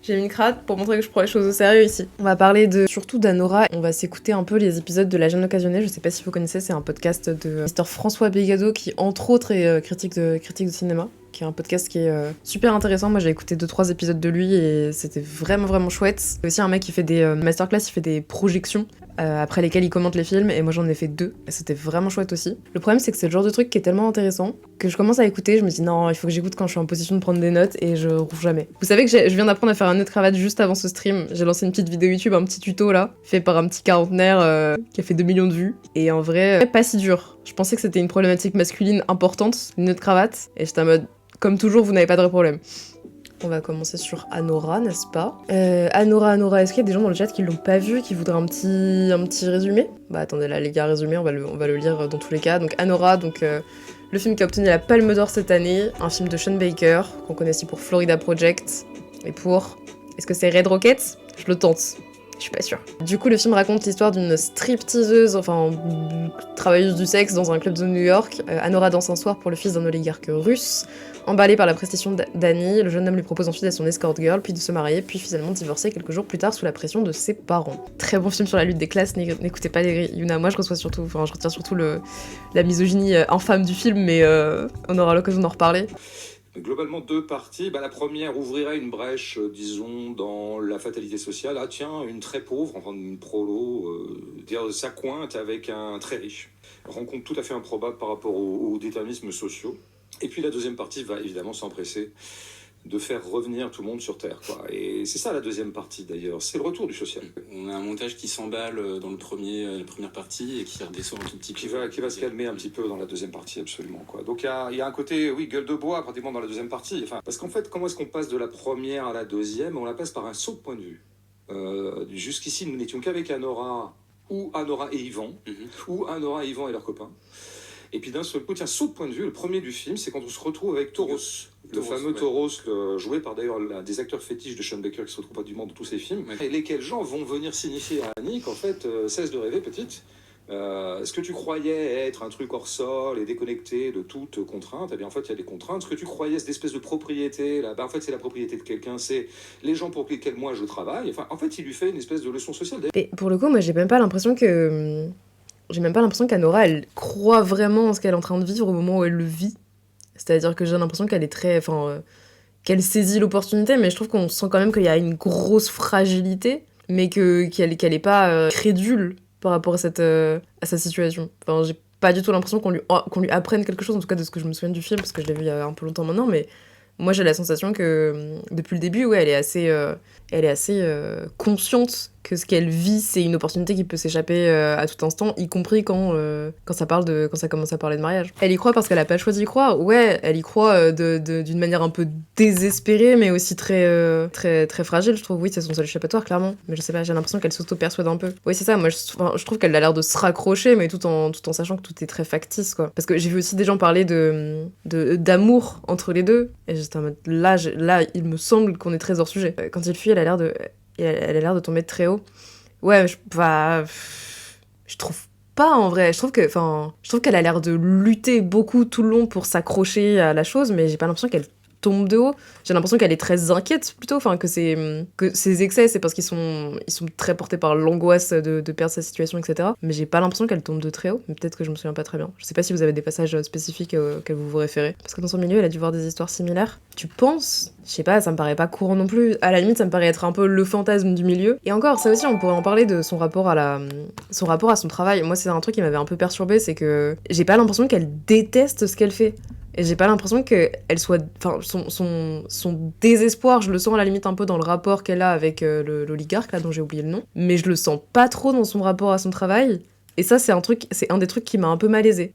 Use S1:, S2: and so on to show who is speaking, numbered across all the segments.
S1: J'ai mis une cravate pour montrer que je prends les choses au sérieux ici. On va parler surtout d'Anora. On va s'écouter un peu les épisodes de La Jeune Occasionnée. Je sais pas si vous connaissez, c'est un podcast de Mr. François Bégado qui, entre autres, est critique de cinéma. Qui est un podcast qui est super intéressant. Moi, j'ai écouté 2-3 épisodes de lui et c'était vraiment chouette. C'est aussi un mec qui fait des masterclass, il fait des projections après lesquelles il commente les films, et moi j'en ai fait 2 et c'était vraiment chouette aussi. Le problème, c'est que c'est le genre de truc qui est tellement intéressant que je commence à écouter, je me dis non, il faut que j'écoute quand je suis en position de prendre des notes, et je rouvre jamais. Vous savez que je viens d'apprendre à faire un nœud de cravate juste avant ce stream. J'ai lancé une petite vidéo YouTube, un petit tuto là, fait par un petit quarantenaire qui a fait 2 millions de vues, et en vrai, pas si dur. Je pensais que c'était une problématique masculine importante, le nœud de cravate, et j'étais en mode, comme toujours, vous n'avez pas de vrai problème. On va commencer sur Anora, n'est-ce pas? Anora, est-ce qu'il y a des gens dans le chat qui l'ont pas vu, qui voudraient un petit résumé? Bah attendez, là les gars, résumé, on va le lire dans tous les cas. Donc Anora, le film qui a obtenu la Palme d'Or cette année, un film de Sean Baker, qu'on connaît aussi pour Florida Project, et pour... Est-ce que c'est Red Rocket? Je le tente. Je suis pas sûre. Du coup, le film raconte l'histoire d'une stripteaseuse, enfin, travailleuse du sexe dans un club de New York. Anora danse un soir pour le fils d'un oligarque russe. Emballé par la prestation d'Annie, le jeune homme lui propose ensuite d'être son escort girl, puis de se marier, puis finalement de divorcer quelques jours plus tard sous la pression de ses parents. Très bon film sur la lutte des classes, n'écoutez pas les Yuna. Moi, je retiens surtout la misogynie infâme du film, mais on aura l'occasion d'en reparler.
S2: Globalement, 2 parties. La première ouvrirait une brèche, disons, dans la fatalité sociale. Ah tiens, une très pauvre, enfin une prolo, ça cointe avec un très riche. Rencontre tout à fait improbable par rapport aux déterminismes sociaux. Et puis la deuxième partie va évidemment s'empresser de faire revenir tout le monde sur Terre, quoi. Et c'est ça la deuxième partie d'ailleurs, c'est le retour du social.
S3: On a un montage qui s'emballe dans la première partie et qui redescend un tout petit peu.
S2: Qui va se calmer un petit peu dans la deuxième partie, absolument, quoi. Donc il y a un côté, oui, gueule de bois pratiquement dans la deuxième partie. Enfin, parce qu'en fait, comment est-ce qu'on passe de la première à la deuxième? On la passe par un saut de point de vue. Jusqu'ici, nous n'étions qu'avec Anora, ou Anora et Yvan, ou Anora, Yvan et leurs copains. Et puis d'un seul coup, tiens, saut de point de vue, le premier du film, c'est quand on se retrouve avec Tauros. Le fameux Tauros, joué par d'ailleurs des acteurs fétiches de Sean Baker qui se retrouvent pratiquement dans tous ses films, et lesquels gens vont venir signifier à Annie qu'en fait, cesse de rêver, petite. Ce que tu croyais être un truc hors sol et déconnecté de toute contrainte, eh bien en fait il y a des contraintes. Ce que tu croyais cette espèce de propriété, là, en fait c'est la propriété de quelqu'un, c'est les gens pour lesquels moi je travaille. Enfin, en fait il lui fait une espèce de leçon sociale.
S1: Et pour le coup, moi j'ai même pas l'impression qu'Anora, elle croit vraiment en ce qu'elle est en train de vivre au moment où elle le vit. C'est-à-dire que j'ai l'impression qu'elle est très... qu'elle saisit l'opportunité, mais je trouve qu'on sent quand même qu'il y a une grosse fragilité, mais qu'elle est pas crédule par rapport à sa situation. Enfin, j'ai pas du tout l'impression qu'on lui apprenne quelque chose, en tout cas de ce que je me souviens du film, parce que je l'ai vu il y a un peu longtemps maintenant, mais moi j'ai la sensation que depuis le début, ouais, elle est assez consciente que ce qu'elle vit, c'est une opportunité qui peut s'échapper à tout instant, y compris quand ça commence à parler de mariage. Elle y croit parce qu'elle a pas le choix d'y croire. Ouais, elle y croit d'une manière un peu désespérée, mais aussi très fragile, je trouve. Oui, c'est son seul échappatoire, clairement. Mais je sais pas, j'ai l'impression qu'elle s'auto-persuade un peu. Oui, c'est ça, moi je trouve qu'elle a l'air de se raccrocher, mais tout en sachant que tout est très factice, quoi. Parce que j'ai vu aussi des gens parler d'amour entre les deux, et j'étais en mode, là, il me semble qu'on est très hors sujet. Quand il fuit, elle a l'air de tomber de très haut. Ouais, je trouve pas en vrai. Je trouve qu'elle a l'air de lutter beaucoup tout le long pour s'accrocher à la chose, mais j'ai pas l'impression qu'elle tombe de haut. J'ai l'impression qu'elle est très inquiète plutôt, que ses excès, c'est parce qu'ils sont très portés par l'angoisse de perdre sa situation, etc. Mais j'ai pas l'impression qu'elle tombe de très haut. Mais peut-être que je me souviens pas très bien. Je sais pas si vous avez des passages spécifiques auxquels vous vous référez. Parce que dans son milieu, elle a dû voir des histoires similaires. Tu penses? Je sais pas, ça me paraît pas courant non plus. À la limite, ça me paraît être un peu le fantasme du milieu. Et encore, ça aussi, on pourrait en parler de son rapport à son travail. Moi, c'est un truc qui m'avait un peu perturbée, c'est que j'ai pas l'impression qu'elle déteste ce qu'elle fait. Et j'ai pas l'impression qu'elle soit... Enfin, son désespoir, je le sens à la limite un peu dans le rapport qu'elle a avec l'oligarque, là, dont j'ai oublié le nom. Mais je le sens pas trop dans son rapport à son travail. Et ça, c'est un des trucs qui m'a un peu malaisé.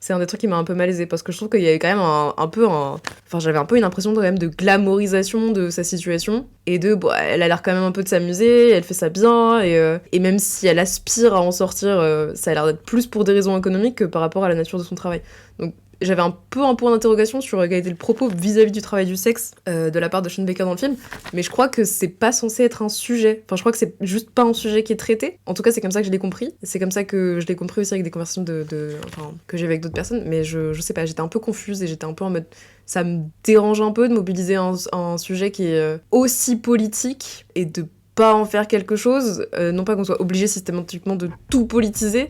S1: Parce que je trouve qu'il y avait quand même Enfin, j'avais un peu une impression quand même de glamorisation de sa situation. Et elle a l'air quand même un peu de s'amuser, elle fait ça bien, et même si elle aspire à en sortir, ça a l'air d'être plus pour des raisons économiques que par rapport à la nature de son travail. Donc j'avais un peu un point d'interrogation sur quel était le propos vis-à-vis du travail du sexe de la part de Sean Baker dans le film, mais je crois que c'est pas censé être un sujet. Enfin, je crois que c'est juste pas un sujet qui est traité. En tout cas, c'est comme ça que je l'ai compris. C'est comme ça que je l'ai compris aussi avec des conversations que j'ai avec d'autres personnes, mais je sais pas, j'étais un peu confuse et j'étais un peu en mode... Ça me dérange un peu de mobiliser un sujet qui est aussi politique et de pas en faire quelque chose, non pas qu'on soit obligé systématiquement de tout politiser,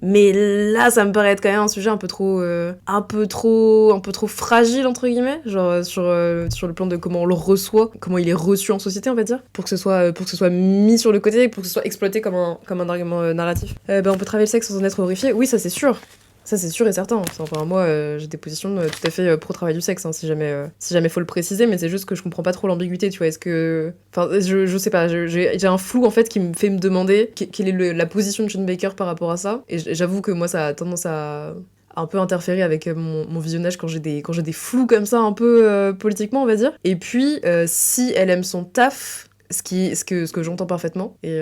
S1: mais là ça me paraît être quand même un sujet un peu trop fragile entre guillemets, genre sur le plan de comment on le reçoit, comment il est reçu en société on va dire, pour que ce soit mis sur le côté, pour que ce soit exploité comme un argument narratif. On peut travailler le sexe sans en être horrifié, oui ça c'est sûr. Ça, c'est sûr et certain. Enfin, moi, j'ai des positions tout à fait pro-travail du sexe, si jamais faut le préciser, mais c'est juste que je comprends pas trop l'ambiguïté, tu vois. Est-ce que... Enfin, je sais pas, j'ai un flou, en fait, qui me fait me demander quelle est la position de Sean Baker par rapport à ça. Et j'avoue que moi, ça a tendance à un peu interférer avec mon visionnage quand j'ai des flous comme ça, un peu politiquement, on va dire. Et puis, si elle aime son taf... Ce que j'entends parfaitement, et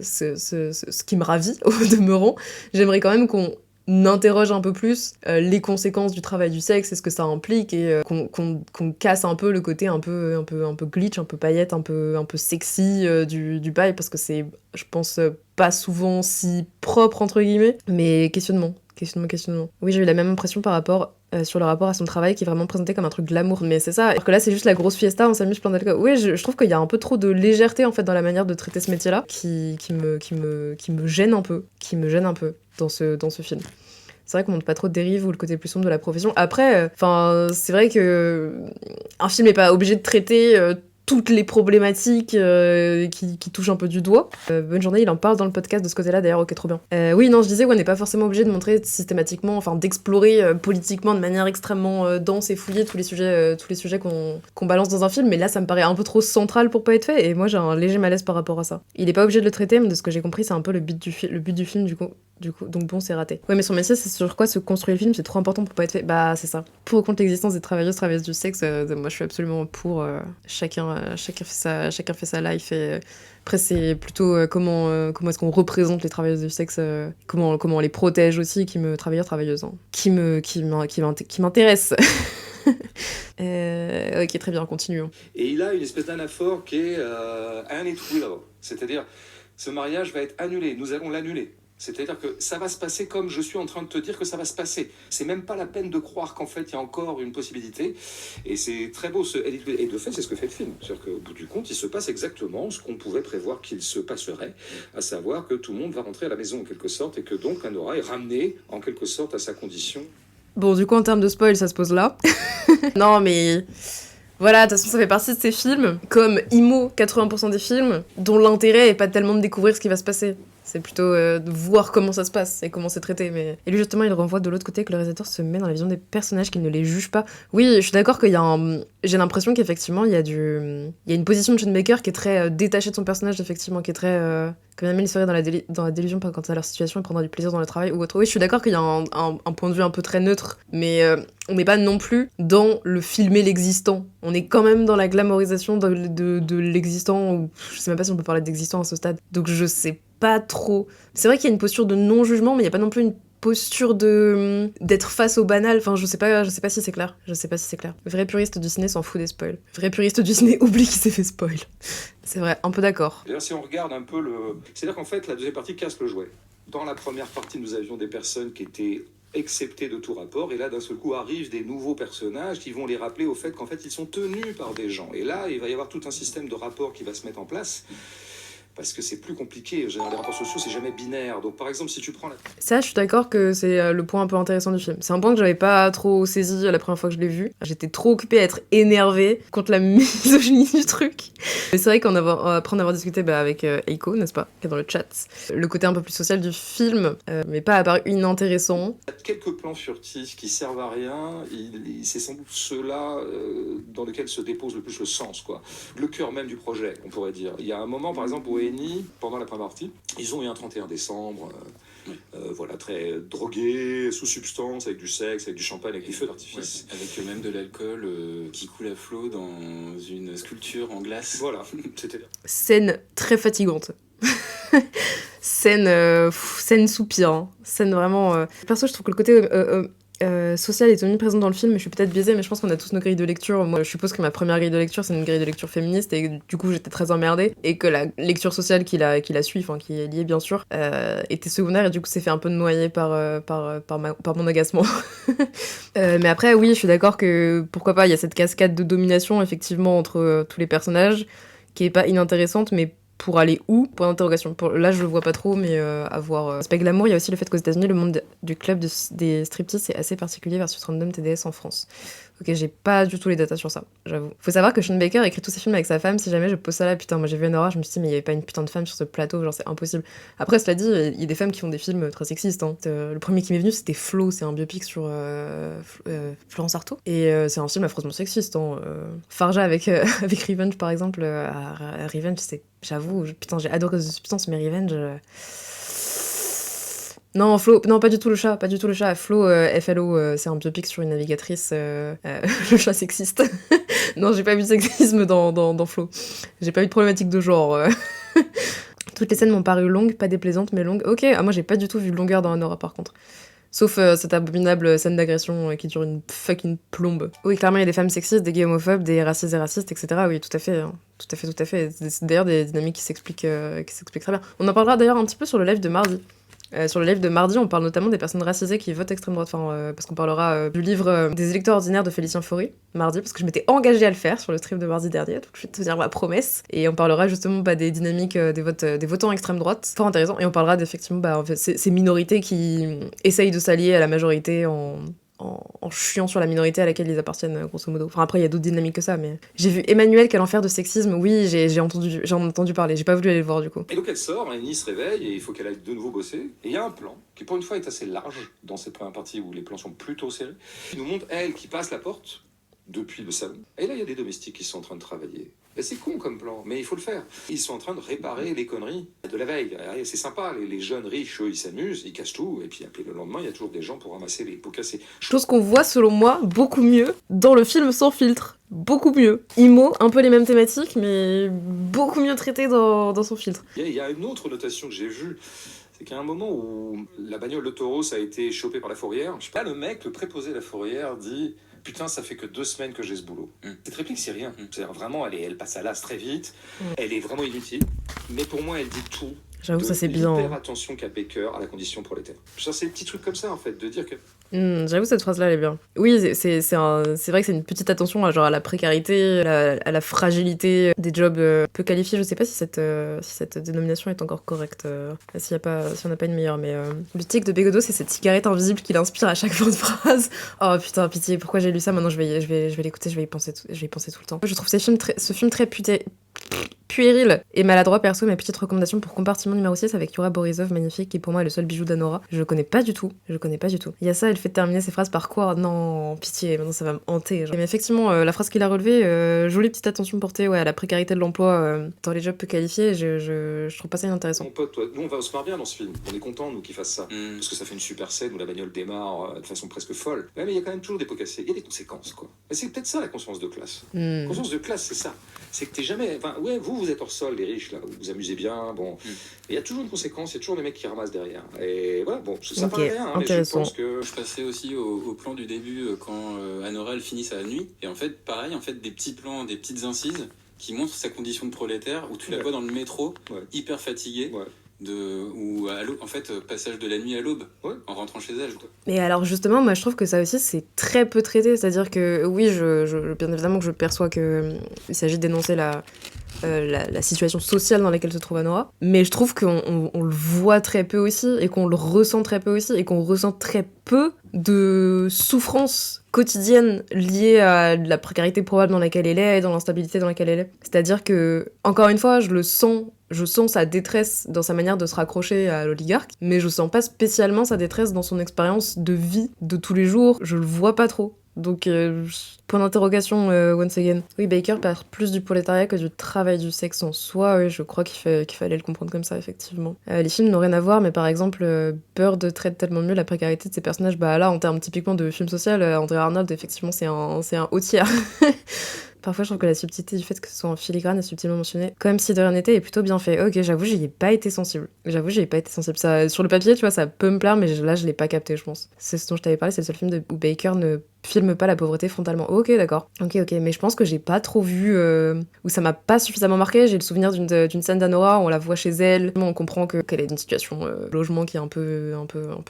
S1: ce qui me ravit, au demeurant, j'aimerais quand même qu'on interroge un peu plus les conséquences du travail du sexe et ce que ça implique, et qu'on casse un peu le côté un peu glitch, un peu paillette, un peu sexy du bail, parce que c'est, je pense, pas souvent si propre entre guillemets, mais questionnement. Oui, j'ai eu la même impression par rapport sur le rapport à son travail, qui est vraiment présenté comme un truc glamour, mais c'est ça, alors que là c'est juste la grosse fiesta, on s'amuse plein d'alcool. Oui, je trouve qu'il y a un peu trop de légèreté en fait dans la manière de traiter ce métier-là, qui me gêne un peu, dans ce film. C'est vrai qu'on montre pas trop de dérives ou le côté plus sombre de la profession. Après, c'est vrai que un film n'est pas obligé de traiter toutes les problématiques qui touchent un peu du doigt. Bonne journée, il en parle dans le podcast de ce côté-là, d'ailleurs, ok, trop bien. Oui, non, je disais, on n'est pas forcément obligé de montrer systématiquement, d'explorer politiquement de manière extrêmement dense et fouillée tous les sujets qu'on balance dans un film, mais là, ça me paraît un peu trop central pour pas être fait, et moi, j'ai un léger malaise par rapport à ça. Il est pas obligé de le traiter, mais de ce que j'ai compris, c'est un peu le but du film, du coup, donc bon, c'est raté. Ouais, mais son métier, c'est sur quoi se construit le film, c'est trop important pour pas être fait. Bah, c'est ça. Pour ou contre l'existence des travailleuses du sexe, moi, je suis absolument pour chacun fait sa life, et après, c'est plutôt comment est-ce qu'on représente les travailleuses du sexe, comment on les protège aussi, travailleuses, hein, qui m'intéresse. Ok, très bien, continuons.
S2: Et il a une espèce d'anaphore qui est un et tout là-bas. C'est-à-dire, ce mariage va être annulé, nous allons l'annuler. C'est-à-dire que ça va se passer comme je suis en train de te dire que ça va se passer. C'est même pas la peine de croire qu'en fait, il y a encore une possibilité. Et c'est très beau. Et de fait, c'est ce que fait le film. C'est-à-dire qu'au bout du compte, il se passe exactement ce qu'on pouvait prévoir qu'il se passerait, à savoir que tout le monde va rentrer à la maison en quelque sorte, et que donc Anora est ramenée en quelque sorte à sa condition.
S1: Bon, du coup, en termes de spoil, ça se pose là. Non, mais... Voilà, de toute façon, ça fait partie de ces films, comme Imo, 80% des films, dont l'intérêt est pas tellement de découvrir ce qui va se passer. C'est plutôt de voir comment ça se passe et comment c'est traité. Et lui, justement, il renvoie de l'autre côté que le réalisateur se met dans la vision des personnages, qu'il ne les juge pas. Oui, je suis d'accord qu'il y a j'ai l'impression qu'effectivement, il y a une position de Sean Baker qui est très détachée de son personnage, effectivement, qui est très... Comme il serait dans la délusion quant à leur situation, il prendra du plaisir dans le travail ou autre. Oui, je suis d'accord qu'il y a un point de vue un peu très neutre, mais on n'est pas non plus dans le filmer l'existant. On est quand même dans la glamorisation de l'existant, ou je sais même pas si on peut parler d'existant à ce stade. Donc je sais pas trop. C'est vrai qu'il y a une posture de non-jugement, mais il y a pas non plus une posture d'être face au banal. Enfin, je sais pas si c'est clair. Vrai puriste du ciné s'en fout des spoils. Vrai puriste du ciné oublie qu'il s'est fait spoil. C'est vrai, un peu d'accord.
S2: D'ailleurs, si on regarde un peu c'est-à-dire qu'en fait, la deuxième partie casse le jouet. Dans la première partie, nous avions des personnes qui étaient exceptées de tout rapport, et là, d'un seul coup, arrivent des nouveaux personnages qui vont les rappeler au fait qu'en fait, ils sont tenus par des gens. Et là, il va y avoir tout un système de rapports qui va se mettre en place, parce que c'est plus compliqué. Les rapports sociaux, c'est jamais binaire. Donc, par exemple, si tu prends
S1: Ça, je suis d'accord que c'est le point un peu intéressant du film. C'est un point que j'avais pas trop saisi la première fois que je l'ai vu. J'étais trop occupée à être énervée contre la misogynie du truc. Mais c'est vrai après en avoir discuté avec Eiko, n'est-ce pas, qui est dans le chat, le côté un peu plus social du film mais pas apparu inintéressant.
S2: Il y a quelques plans furtifs qui servent à rien. C'est sans doute ceux-là dans lesquels se dépose le plus le sens, quoi. Le cœur même du projet, on pourrait dire. Il y a un moment, par exemple, où Eni, pendant la première partie, ils ont eu un 31 décembre, voilà, très drogué, sous substance, avec du sexe, avec du champagne, avec des feux d'artifice.
S3: Ouais, avec même de l'alcool qui coule à flot dans une sculpture en glace.
S2: Voilà, c'était...
S1: Scène très fatigante. scène soupir, hein. Scène vraiment... Perso, je trouve que le côté sociale est omniprésente dans le film, mais je suis peut-être biaisée, mais je pense qu'on a tous nos grilles de lecture. Moi, je suppose que ma première grille de lecture, c'est une grille de lecture féministe, et du coup, j'étais très emmerdée, et que la lecture sociale qui la suit, enfin, qui est liée, bien sûr, était secondaire, et du coup, c'est fait un peu noyer par mon agacement. Mais après, oui, je suis d'accord que, pourquoi pas, il y a cette cascade de domination, effectivement, entre tous les personnages, qui est pas inintéressante, mais pour aller où? Point d'interrogation. Là, je le vois pas trop, mais à voir. Aspect glamour, il y a aussi le fait qu'aux États-Unis, le monde du club des striptease c'est assez particulier versus Random TDS en France. Ok, j'ai pas du tout les datas sur ça, j'avoue. Faut savoir que Sean Baker écrit tous ses films avec sa femme. Si jamais je pose ça là, putain, moi j'ai vu Nora, je me suis dit, mais il y avait pas une putain de femme sur ce plateau, genre c'est impossible. Après, cela dit, il y a des femmes qui font des films très sexistes. Hein. Le premier qui m'est venu, c'était Flo, c'est un biopic sur Florence Artaud. Et c'est un film affreusement sexiste. Hein. Farja avec Revenge, par exemple. Revenge, c'est. J'avoue, putain, j'ai adoré The Substance, mais Revenge. Non, Flo, non, pas du tout le chat, pas du tout le chat. Flo, FLO, c'est un biopic sur une navigatrice, le chat sexiste. Non, j'ai pas vu de sexisme dans Flo. J'ai pas eu de problématique de genre. Toutes les scènes m'ont paru longues, pas déplaisantes, mais longues. Ok, moi j'ai pas du tout vu de longueur dans Nora par contre. Sauf cette abominable scène d'agression qui dure une fucking plombe. Oui, clairement, il y a des femmes sexistes, des gays homophobes, des racistes et racistes, etc. Oui, tout à fait. Hein. Tout à fait. C'est d'ailleurs des dynamiques qui s'expliquent très bien. On en parlera d'ailleurs un petit peu sur le live de mardi. Sur le live de mardi, on parle notamment des personnes racisées qui votent extrême droite, parce qu'on parlera du livre des électeurs ordinaires de Félicien Faury, mardi, parce que je m'étais engagée à le faire sur le stream de mardi dernier, donc je vais te dire ma promesse. Et on parlera justement des dynamiques des votants extrême droite, fort intéressant, et on parlera d'effectivement en fait, ces minorités qui essayent de s'allier à la majorité en chiant sur la minorité à laquelle ils appartiennent, grosso modo. Enfin, après, il y a d'autres dynamiques que ça, mais... J'ai vu Emmanuel, quel enfer de sexisme. Oui, j'en ai entendu parler. J'ai pas voulu aller le voir, du coup.
S2: Et donc elle sort, Annie se réveille, et il faut qu'elle aille de nouveau bosser. Et il y a un plan, qui pour une fois est assez large, dans cette première partie où les plans sont plutôt serrés, qui nous montre elle qui passe la porte, depuis le salon. Et là, il y a des domestiques qui sont en train de travailler. Et c'est con comme plan, mais il faut le faire. Ils sont en train de réparer les conneries de la veille. Et c'est sympa, les jeunes riches, eux, ils s'amusent, ils cassent tout, et puis le lendemain, il y a toujours des gens pour ramasser les pots cassés.
S1: Chose qu'on voit, selon moi, beaucoup mieux dans le film sans filtre. Beaucoup mieux. Imo, un peu les mêmes thématiques, mais beaucoup mieux traité dans son filtre.
S2: Il y a une autre notation que j'ai vue, c'est qu'il y a un moment où la bagnole de Tauros a été chopée par la fourrière. Je sais pas, le mec, le préposé de la fourrière, dit... Putain, ça fait que 2 semaines que j'ai ce boulot. Cette réplique, c'est rien. C'est-à-dire, vraiment, elle passe à l'as très vite. Elle est vraiment inutile. Mais pour moi, elle dit tout.
S1: J'avoue, ça c'est bien.
S2: Faire attention qu'a Baker à la condition prolétaire. Ça, c'est des petits trucs comme ça, en fait, de dire que...
S1: J'avoue, cette phrase-là, elle est bien. Oui, c'est vrai que c'est une petite attention à la précarité, à la fragilité des jobs peu qualifiés. Je sais pas si cette dénomination est encore correcte, si on n'a pas une meilleure, mais le tic de Bégodeau, c'est cette cigarette invisible qui l'inspire à chaque fin de phrase. Oh putain, pitié, pourquoi j'ai lu ça? Maintenant, je vais l'écouter, je vais y penser tout le temps. Je trouve ce film très puéril et maladroit. Perso, ma petite recommandation pour Compartiment numéro 6 avec Yura Borisov, magnifique, qui pour moi est le seul bijou d'Anora. Je connais pas du tout. Il y a ça, elle fait terminer ses phrases par quoi? Non, pitié, maintenant ça va me hanter. Genre. Mais effectivement, la phrase qu'il a relevée, jolie petite attention portée à la précarité de l'emploi dans les jobs peu qualifiés, je trouve pas ça inintéressant.
S2: Mon pote, toi, nous on se marre bien dans ce film. On est content, nous, qu'il fasse ça. Parce que ça fait une super scène où la bagnole démarre de façon presque folle. Ouais, mais il y a quand même toujours des pots cassés. Il y a des conséquences, quoi. Et c'est peut-être ça la conscience de classe. Conscience de classe, c'est ça. C'est que t'es jamais... Enfin, ouais, vous êtes hors sol, les riches, là, vous vous amusez bien, bon... Il y a toujours une conséquence, il y a toujours des mecs qui ramassent derrière. Et voilà, bon, ça paraît rien, hein, mais je pense que...
S3: Je passais aussi au plan du début, quand Anora, elle finit sa nuit, et en fait, pareil, des petits plans, des petites incises, qui montrent sa condition de prolétaire, où tu la vois dans le métro, hyper fatiguée, ou en fait, passage de la nuit à l'aube, en rentrant chez elle.
S1: Mais alors justement, moi je trouve que ça aussi c'est très peu traité, c'est-à-dire que oui, bien évidemment que je perçois qu'il s'agit de dénoncer la situation sociale dans laquelle se trouve Anora, mais je trouve qu'on le voit très peu aussi, et qu'on le ressent très peu aussi, et qu'on ressent très peu de souffrance quotidienne liée à la précarité probable dans laquelle elle est et dans l'instabilité dans laquelle elle est. C'est-à-dire que, encore une fois, je sens sa détresse dans sa manière de se raccrocher à l'oligarque, mais je sens pas spécialement sa détresse dans son expérience de vie de tous les jours, je le vois pas trop. Donc, point d'interrogation, once again. Oui, Baker perd plus du prolétariat que du travail du sexe en soi, oui, je crois qu'il fallait le comprendre comme ça, effectivement. Les films n'ont rien à voir, mais par exemple, Bird traite tellement mieux la précarité de ses personnages, bah là, en termes typiquement de film social, André Arnold, effectivement, c'est un haut tiers. Parfois, je trouve que la subtilité du fait que ce soit en filigrane et subtilement mentionné, comme si de rien n'était, est plutôt bien fait. Ok, j'avoue, j'y ai pas été sensible. Ça, sur le papier, tu vois, ça peut me plaire, mais là, je l'ai pas capté, je pense. C'est ce dont je t'avais parlé, c'est le seul film où Baker ne filme pas la pauvreté frontalement. Ok, d'accord. Ok, mais je pense que j'ai pas trop vu, où ça m'a pas suffisamment marqué. J'ai le souvenir d'une scène d'Anora, on la voit chez elle, on comprend qu'elle est dans une situation logement qui est un peu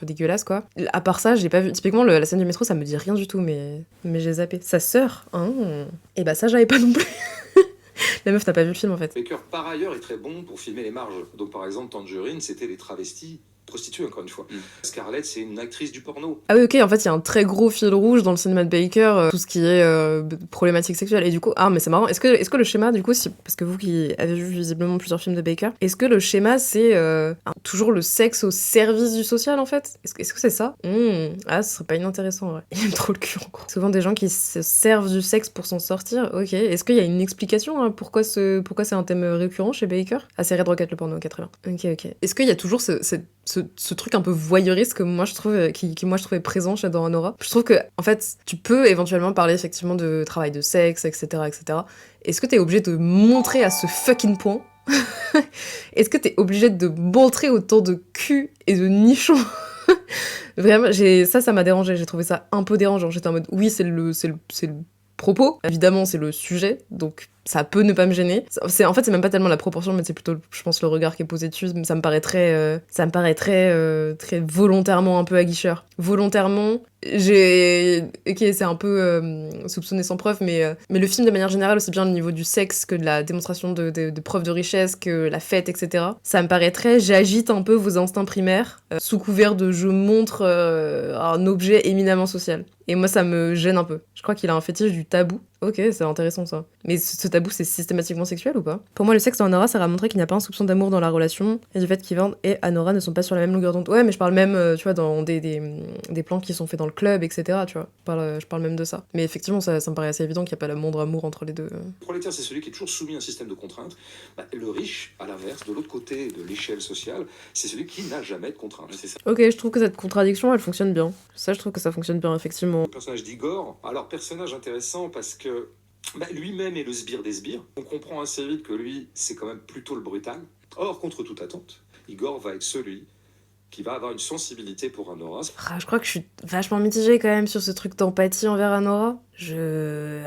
S1: dégueulasse, quoi. À part ça, j'ai pas vu. Typiquement, la scène du métro, ça me dit rien du tout, mais j'ai zappé. Sa sœur, hein. Et bah ça, j'avais pas non plus. La meuf, t'as pas vu le film, en fait.
S2: Baker, par ailleurs, est très bon pour filmer les marges. Donc, par exemple, Tangerine, c'était les travestis prostituée, encore une fois. Scarlett, c'est une actrice du porno.
S1: Ah oui, ok, en fait, il y a un très gros fil rouge dans le cinéma de Baker, tout ce qui est problématique sexuelle. Et du coup, mais c'est marrant, est-ce que le schéma, du coup, parce que vous qui avez vu visiblement plusieurs films de Baker, est-ce que le schéma, c'est toujours le sexe au service du social, en fait? Est-ce que c'est ça? Ah, ce serait pas inintéressant, en vrai. Il aime trop le cul, en gros. Souvent des gens qui se servent du sexe pour s'en sortir, ok. Est-ce qu'il y a une explication, hein, pourquoi c'est un thème récurrent chez Baker? Ah, c'est Red Rocket, le porno, 80. Ok. Est-ce qu'il y a toujours ce truc un peu voyeuriste que moi je trouve qui moi je trouvais présent chez dans Anora. Je trouve que en fait tu peux éventuellement parler effectivement de travail de sexe, etc. Est-ce que t'es obligé de montrer à ce fucking point? Est-ce que t'es obligé de montrer autant de cul et de nichons? Vraiment, ça m'a dérangé, j'ai trouvé ça un peu dérangeant. J'étais en mode oui, c'est le propos, évidemment c'est le sujet, donc ça peut ne pas me gêner. En fait, c'est même pas tellement la proportion, mais c'est plutôt, je pense, le regard qui est posé dessus. Ça me paraît très volontairement un peu aguicheur. Volontairement, ok, c'est un peu soupçonné sans preuve, mais le film, de manière générale, aussi bien au niveau du sexe que de la démonstration de preuves de richesse, que la fête, etc. Ça me paraît j'agite un peu vos instincts primaires, sous couvert de je montre un objet éminemment social. Et moi, ça me gêne un peu. Je crois qu'il a un fétiche du tabou. Ok, c'est intéressant ça. Mais ce tabou, c'est systématiquement sexuel ou pas? Pour moi, le sexe dans Anora, ça va montrer qu'il n'y a pas un soupçon d'amour dans la relation, et du fait qu'Yvan et Anora ne sont pas sur la même longueur d'onde. Ouais, mais je parle même, tu vois, dans des plans qui sont faits dans le club, etc., tu vois. Je parle même de ça. Mais effectivement, ça me paraît assez évident qu'il n'y a pas le moindre amour entre les deux.
S2: Le prolétaire, c'est celui qui est toujours soumis à un système de contraintes. Le riche, à l'inverse, de l'autre côté de l'échelle sociale, c'est celui qui n'a jamais de contraintes. C'est ça.
S1: Ok, je trouve que cette contradiction, elle fonctionne bien. Ça, je trouve que ça fonctionne bien, effectivement.
S2: Le personnage d'Igor, alors personnage intéressant parce que lui-même est le sbire des sbires. On comprend assez vite que lui, c'est quand même plutôt le brutal. Or, contre toute attente, Igor va être celui qui va avoir une sensibilité pour Anora.
S1: Je crois que je suis vachement mitigée quand même sur ce truc d'empathie envers Anora. Je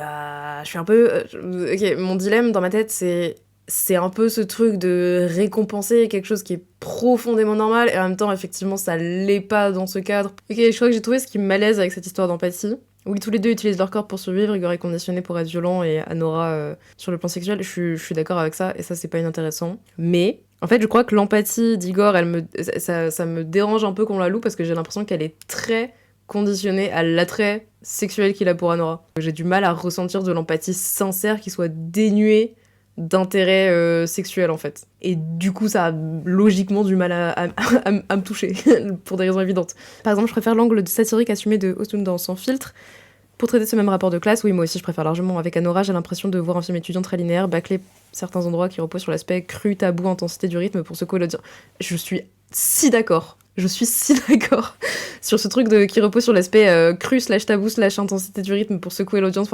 S1: suis un peu... ok, mon dilemme dans ma tête, c'est un peu ce truc de récompenser quelque chose qui est profondément normal, et en même temps, effectivement, ça l'est pas dans ce cadre. Ok, je crois que j'ai trouvé ce qui me malaise avec cette histoire d'empathie. Oui, tous les deux utilisent leur corps pour survivre, Igor est conditionné pour être violent, et Anora sur le plan sexuel, je suis d'accord avec ça, et ça, c'est pas inintéressant. Mais, en fait, je crois que l'empathie d'Igor, ça me dérange un peu qu'on la loue, parce que j'ai l'impression qu'elle est très conditionnée à l'attrait sexuel qu'il a pour Anora. J'ai du mal à ressentir de l'empathie sincère qui soit dénuée d'intérêt sexuel, en fait. Et du coup, ça a logiquement du mal à me toucher, pour des raisons évidentes. Par exemple, je préfère l'angle satirique assumé de Ostun dans Sans filtre. Pour traiter ce même rapport de classe, oui, moi aussi, je préfère largement. Avec Anora, j'ai l'impression de voir un film étudiant très linéaire, bâclé certains endroits qui reposent sur l'aspect cru, tabou, intensité du rythme pour secouer l'audience. Je suis si d'accord sur ce truc qui repose sur l'aspect cru / tabou / intensité du rythme pour secouer l'audience.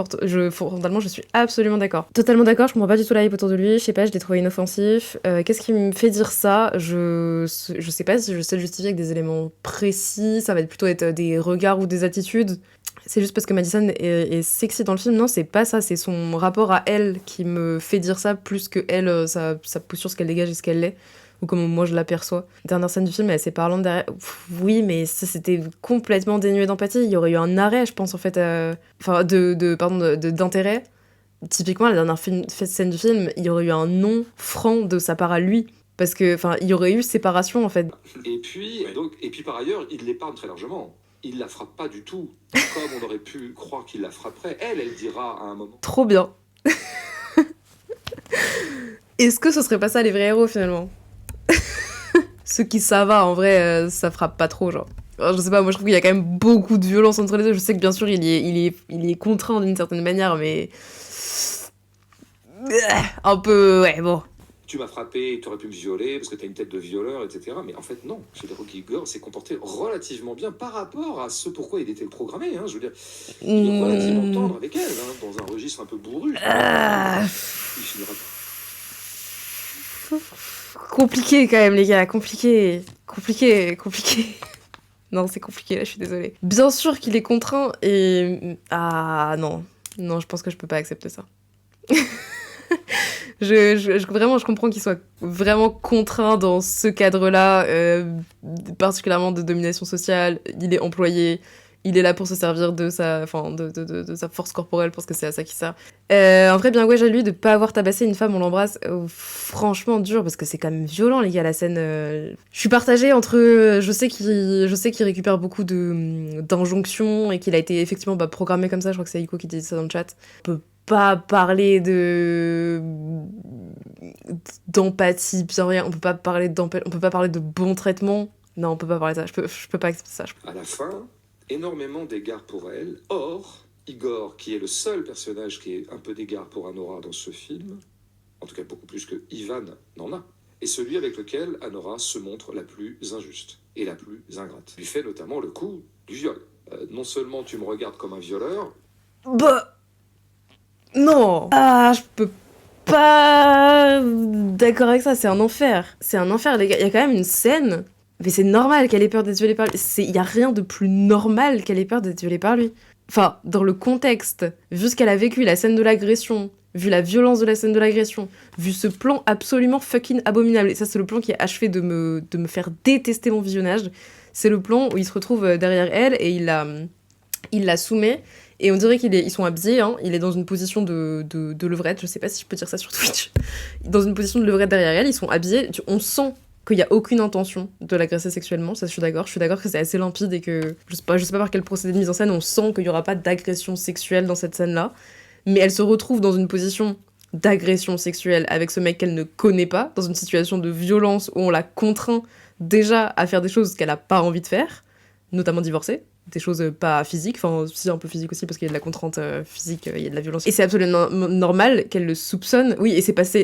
S1: Frontalement, je suis absolument d'accord. Totalement d'accord, je comprends pas du tout la hype autour de lui, je sais pas, je l'ai trouvé inoffensif. Qu'est-ce qui me fait dire ça? Je sais pas si je sais le justifier avec des éléments précis, ça va plutôt être des regards ou des attitudes. C'est juste parce que Madison est sexy dans le film. Non, c'est pas ça, c'est son rapport à elle qui me fait dire ça, plus que elle, sa posture, ce qu'elle dégage et ce qu'elle est, ou comment moi je l'aperçois. Dernière scène du film, elle est assez parlante derrière. Oui, mais ça, c'était complètement dénué d'empathie. Il y aurait eu un arrêt, je pense, en fait, d'intérêt. Typiquement, la dernière scène du film, il y aurait eu un non franc de sa part à lui. Parce que, il y aurait eu séparation, en fait.
S2: Et puis par ailleurs, il l'épargne très largement. Il la frappe pas du tout, comme on aurait pu croire qu'il la frapperait. Elle dira à un moment.
S1: Trop bien. Est-ce que ce serait pas ça les vrais héros, finalement? Ceux qui ça va, en vrai, ça frappe pas trop, genre. Alors, je sais pas, moi je trouve qu'il y a quand même beaucoup de violence entre les deux. Je sais que bien sûr il est contraint d'une certaine manière, mais un peu, ouais, bon.
S2: tu m'as frappé, tu aurais pu me violer parce que tu as une tête de violeur, etc. Mais en fait, non. Je veux dire, Rocky Gore s'est comporté relativement bien par rapport à ce pourquoi il était programmé. Hein. Je veux dire, il est relativement tendre avec elle, hein, dans un registre un peu bourru. Il finira
S1: Compliqué quand même, les gars. Compliqué. Non, c'est compliqué, là, je suis désolée. Bien sûr qu'il est contraint et... Ah, non. Non, je pense que je peux pas accepter ça. Vraiment, je comprends qu'il soit vraiment contraint dans ce cadre-là, particulièrement de domination sociale. Il est employé, il est là pour se servir de sa force corporelle, parce que c'est à ça qu'il sert. En vrai, bien ouais, à lui de pas avoir tabassé une femme, on l'embrasse. Franchement dur, parce que c'est quand même violent, les gars, la scène. Je suis partagée entre... je sais qu'il récupère beaucoup d'injonctions et qu'il a été effectivement programmé comme ça. Je crois que c'est Aiko qui dit ça dans le chat. On peut pas parler d'empathie, bien rien. On peut pas parler de bon traitement. Non, on peut pas parler de ça. Je peux pas accepter ça.
S2: À la fin, énormément d'égards pour elle. Or, Igor, qui est le seul personnage qui est un peu d'égard pour Anora dans ce film, en tout cas beaucoup plus que Ivan n'en a, est celui avec lequel Anora se montre la plus injuste et la plus ingrate. Lui fait notamment le coup du viol. Non seulement tu me regardes comme un violeur...
S1: Bah... Non. Ah, je peux pas... D'accord avec ça, c'est un enfer. C'est un enfer, les gars. Il y a quand même une scène... Mais c'est normal qu'elle ait peur d'être violée par lui. Il y a rien de plus normal qu'elle ait peur d'être violée par lui. Enfin, dans le contexte, vu ce qu'elle a vécu, la scène de l'agression, vu la violence de la scène de l'agression, vu ce plan absolument fucking abominable, et ça c'est le plan qui a achevé de me faire détester mon visionnage, c'est le plan où il se retrouve derrière elle et il la soumet, et on dirait ils sont habillés, hein, il est dans une position de levrette, je sais pas si je peux dire ça sur Twitch, dans une position de levrette derrière elle, ils sont habillés, on sent qu'il n'y a aucune intention de l'agresser sexuellement, ça je suis d'accord que c'est assez limpide et que, je sais pas par quel procédé de mise en scène, on sent qu'il n'y aura pas d'agression sexuelle dans cette scène-là, mais elle se retrouve dans une position d'agression sexuelle avec ce mec qu'elle ne connaît pas, dans une situation de violence où on la contraint déjà à faire des choses qu'elle n'a pas envie de faire, notamment divorcer, des choses pas physiques, enfin si un peu physiques aussi parce qu'il y a de la contrainte physique, il y a de la violence. Et c'est absolument normal qu'elle le soupçonne. Oui, et c'est passé...